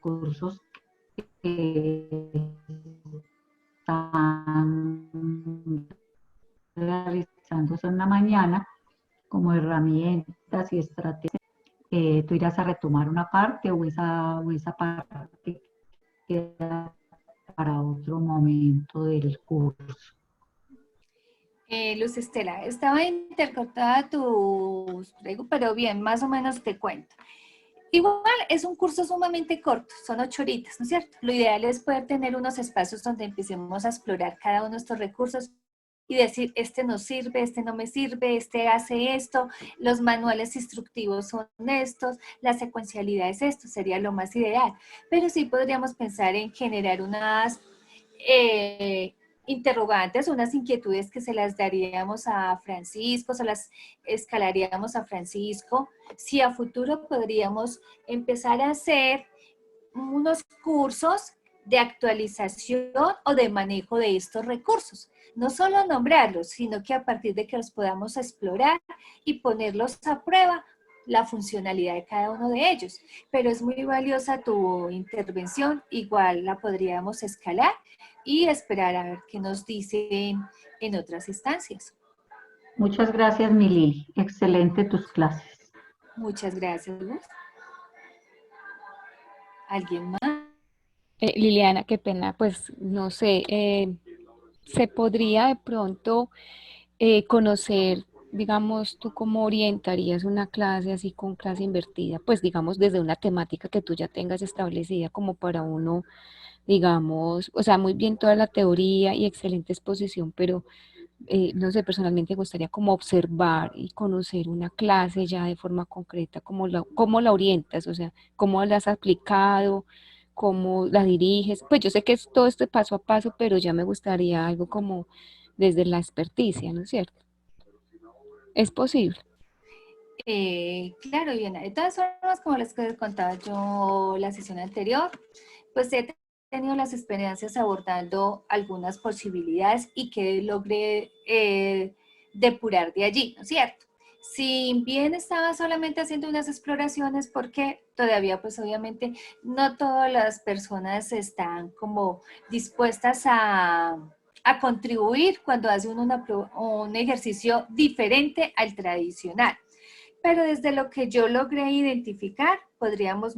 cursos que están realizándose en la mañana como herramientas y estrategias, tú irás a retomar una parte o esa parte queda para otro momento del curso. Luz Estela, estaba intercortada tus preguntas, pero bien, más o menos te cuento. Igual es un curso sumamente corto, son 8 horitas, ¿no es cierto? Lo ideal es poder tener unos espacios donde empecemos a explorar cada uno de estos recursos y decir, este nos sirve, este no me sirve, este hace esto, los manuales instructivos son estos, la secuencialidad es esto, sería lo más ideal. Pero sí podríamos pensar en generar unas interrogantes, unas inquietudes que se las daríamos a Francisco, se las escalaríamos a Francisco, si a futuro podríamos empezar a hacer unos cursos de actualización o de manejo de estos recursos. No solo nombrarlos, sino que a partir de que los podamos explorar y ponerlos a prueba, la funcionalidad de cada uno de ellos. Pero es muy valiosa tu intervención, igual la podríamos escalar y esperar a ver qué nos dicen en otras instancias. Muchas gracias, mi Lili. Excelente tus clases. Muchas gracias, Luz. ¿Alguien más? Liliana, qué pena, pues no sé, se podría de pronto conocer, digamos, tú cómo orientarías una clase así con clase invertida, pues digamos desde una temática que tú ya tengas establecida como para uno, digamos, o sea, muy bien toda la teoría y excelente exposición, pero no sé, personalmente me gustaría como observar y conocer una clase ya de forma concreta, cómo la orientas, o sea, cómo la has aplicado, cómo la diriges. Pues yo sé que es todo este paso a paso, pero ya me gustaría algo como desde la experticia, ¿no es cierto? ¿Es posible? Claro, Diana. De todas formas, como les contaba yo la sesión anterior, pues he tenido las experiencias abordando algunas posibilidades y que logré depurar de allí, ¿no es cierto? Si bien estaba solamente haciendo unas exploraciones, porque todavía, pues obviamente, no todas las personas están como dispuestas a contribuir cuando hace un ejercicio diferente al tradicional. Pero desde lo que yo logré identificar, podríamos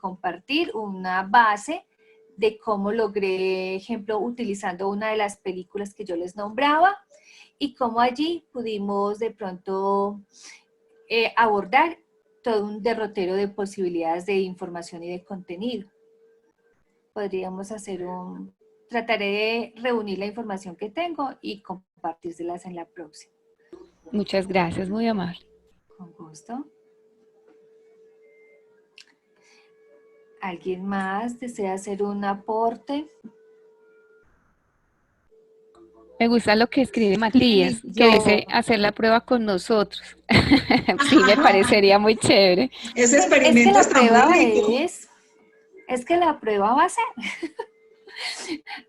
compartir una base de cómo logré, ejemplo, utilizando una de las películas que yo les nombraba y cómo allí pudimos de pronto abordar todo un derrotero de posibilidades de información y de contenido. Podríamos trataré de reunir la información que tengo y compartírselas en la próxima. Muchas gracias, muy amable. Con gusto. ¿Alguien más desea hacer un aporte? Me gusta lo que escribe Matías, que dice hacer la prueba con nosotros. Sí, me parecería muy chévere. Ese Es que experimento la está muy prueba rico. es que la prueba va a ser.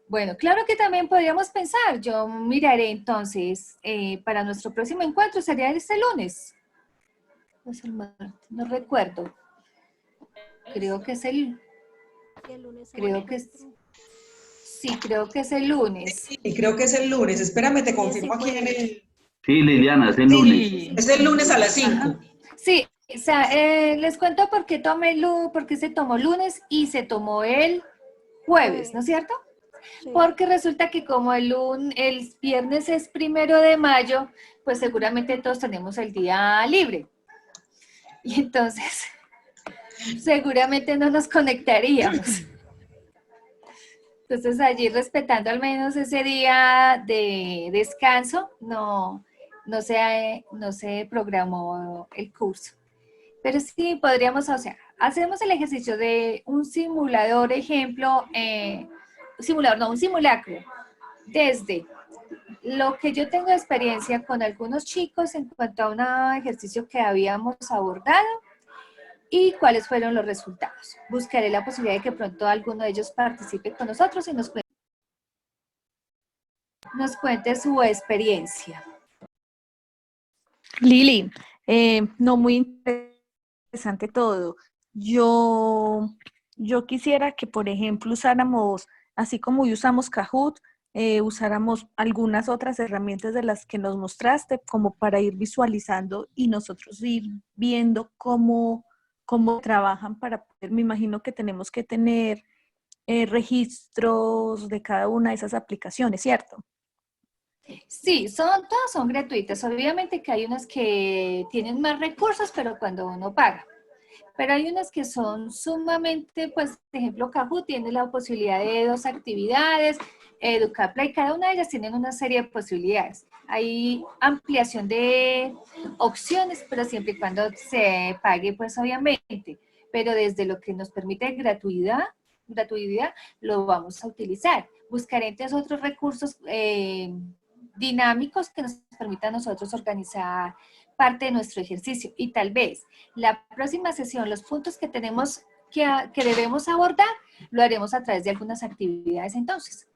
Bueno, claro que también podríamos pensar. Yo miraré entonces para nuestro próximo encuentro, sería este lunes. ¿O es el martes? No recuerdo. Creo que es el. Creo que es. Sí, creo que es el lunes. Y creo que es el lunes. Espérame, te confirmo aquí en el... Sí, Liliana, es el lunes. Sí. Es el lunes a las 5. Sí, o sea, les cuento por qué porque se tomó lunes y se tomó el jueves, ¿no es cierto? Porque resulta que como el viernes es 1 de mayo, pues seguramente todos tenemos el día libre. Y entonces, seguramente no nos conectaríamos. Entonces allí respetando al menos ese día de descanso, no se programó el curso. Pero sí podríamos, o sea, hacemos el ejercicio de un simulador, un simulacro, desde lo que yo tengo experiencia con algunos chicos en cuanto a un ejercicio que habíamos abordado y cuáles fueron los resultados. Buscaré la posibilidad de que pronto alguno de ellos participe con nosotros y nos cuente su experiencia. Lili, no, muy interesante todo. Yo quisiera que, por ejemplo, usáramos, así como hoy usamos Kahoot, usáramos algunas otras herramientas de las que nos mostraste, como para ir visualizando y nosotros ir viendo cómo trabajan para poder, me imagino que tenemos que tener registros de cada una de esas aplicaciones, ¿cierto? Sí, todas son gratuitas. Obviamente que hay unas que tienen más recursos, pero cuando uno paga. Pero hay unas que son sumamente, pues, por ejemplo, Kahoot tiene la posibilidad de 2 actividades, Educaplay, cada una de ellas tienen una serie de posibilidades. Hay ampliación de opciones, pero siempre y cuando se pague, pues, obviamente. Pero desde lo que nos permite gratuidad, lo vamos a utilizar. Buscaré entonces otros recursos dinámicos que nos permitan a nosotros organizar parte de nuestro ejercicio y tal vez la próxima sesión, los puntos que tenemos que debemos abordar, lo haremos a través de algunas actividades entonces.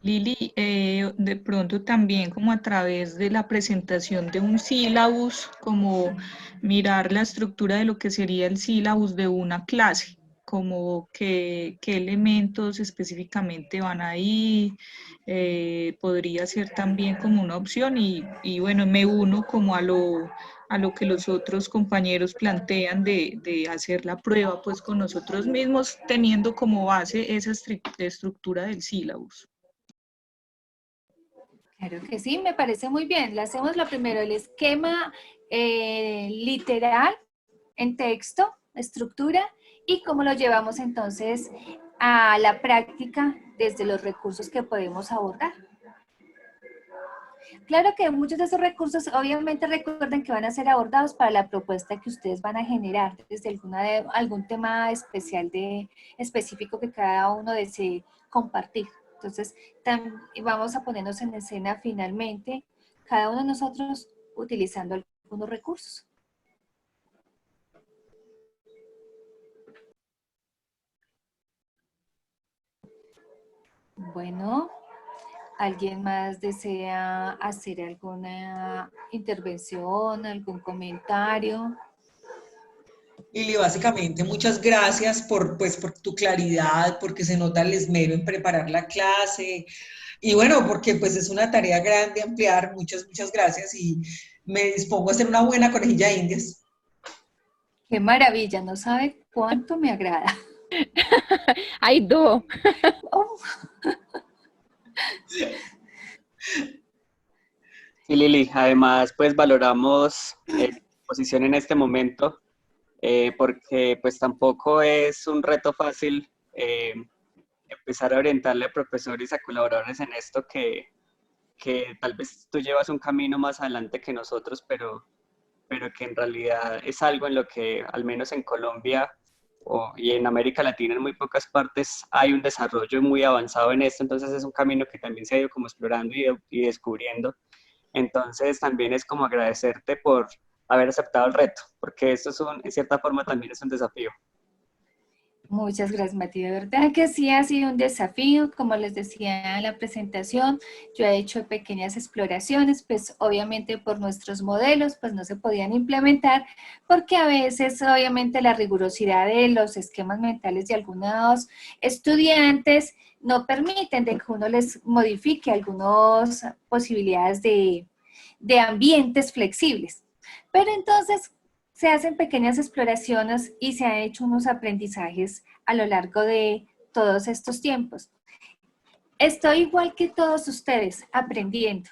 Lili, de pronto también como a través de la presentación de un sílabus, como mirar la estructura de lo que sería el sílabus de una clase, como qué elementos específicamente van ahí, podría ser también como una opción y bueno, me uno como a lo que los otros compañeros plantean de hacer la prueba pues con nosotros mismos, teniendo como base esa estructura del sílabus. Claro que sí, me parece muy bien. Le hacemos lo primero, el esquema literal en texto, estructura, y cómo lo llevamos entonces a la práctica desde los recursos que podemos abordar. Claro que muchos de esos recursos, obviamente recuerden que van a ser abordados para la propuesta que ustedes van a generar desde algún tema específico que cada uno desee compartir. Entonces, vamos a ponernos en escena finalmente, cada uno de nosotros utilizando algunos recursos. Bueno, ¿alguien más desea hacer alguna intervención, algún comentario? Lili, básicamente, muchas gracias por tu claridad, porque se nota el esmero en preparar la clase, y bueno, porque pues es una tarea grande ampliar, muchas gracias, y me dispongo a hacer una buena conejilla de indias. ¡Qué maravilla! No sabe cuánto me agrada. ¡Ay, do! Oh. Sí, Lili, además pues valoramos disposición en este momento, porque pues tampoco es un reto fácil empezar a orientarle a profesores, a colaboradores en esto que tal vez tú llevas un camino más adelante que nosotros, pero que en realidad es algo en lo que, al menos en Colombia y en América Latina, en muy pocas partes hay un desarrollo muy avanzado en esto, entonces es un camino que también se ha ido como explorando y descubriendo. Entonces también es como agradecerte por haber aceptado el reto, porque esto es en cierta forma también es un desafío. Muchas gracias, Mati. De verdad que sí ha sido un desafío, como les decía en la presentación, yo he hecho pequeñas exploraciones, pues obviamente por nuestros modelos, pues no se podían implementar, porque a veces obviamente la rigurosidad de los esquemas mentales de algunos estudiantes no permiten de que uno les modifique algunas posibilidades de ambientes flexibles. Pero entonces se hacen pequeñas exploraciones y se han hecho unos aprendizajes a lo largo de todos estos tiempos. Estoy igual que todos ustedes, aprendiendo.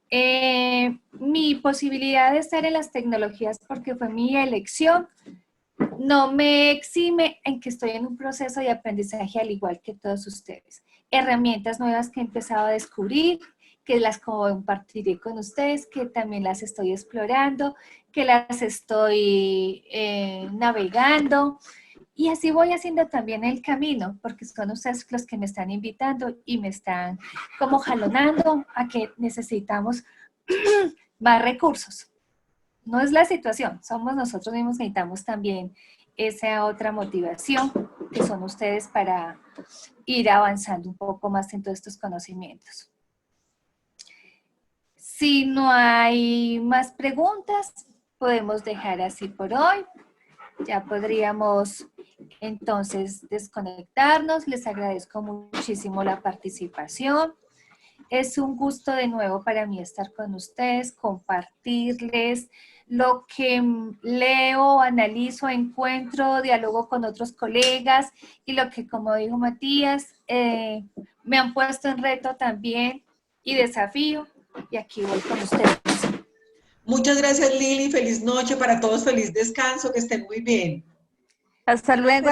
Mi posibilidad de estar en las tecnologías, porque fue mi elección, no me exime en que estoy en un proceso de aprendizaje al igual que todos ustedes. Herramientas nuevas que he empezado a descubrir, que las compartiré con ustedes, que también las estoy explorando, que las estoy navegando, y así voy haciendo también el camino, porque son ustedes los que me están invitando y me están como jalonando a que necesitamos más recursos. No es la situación, somos nosotros mismos que necesitamos también esa otra motivación que son ustedes para ir avanzando un poco más en todos estos conocimientos. Si no hay más preguntas, podemos dejar así por hoy. Ya podríamos entonces desconectarnos. Les agradezco muchísimo la participación. Es un gusto de nuevo para mí estar con ustedes, compartirles lo que leo, analizo, encuentro, dialogo con otros colegas y lo que, como dijo Matías, me han puesto en reto también y desafío. Y aquí voy con ustedes. Muchas gracias, Lili. Feliz noche para todos. Feliz descanso. Que estén muy bien. Hasta luego.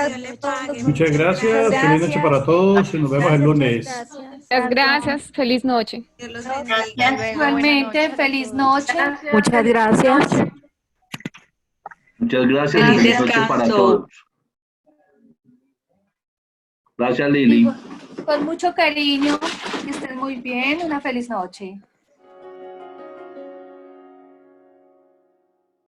Muchas gracias. Feliz noche para todos y nos vemos el lunes. Muchas gracias. Feliz noche. Gracias. Igualmente, feliz noche. Muchas gracias. Muchas gracias. Feliz Feliz noche para descanso. todos. Gracias, Lili. Con mucho cariño, que estén muy bien, una feliz noche.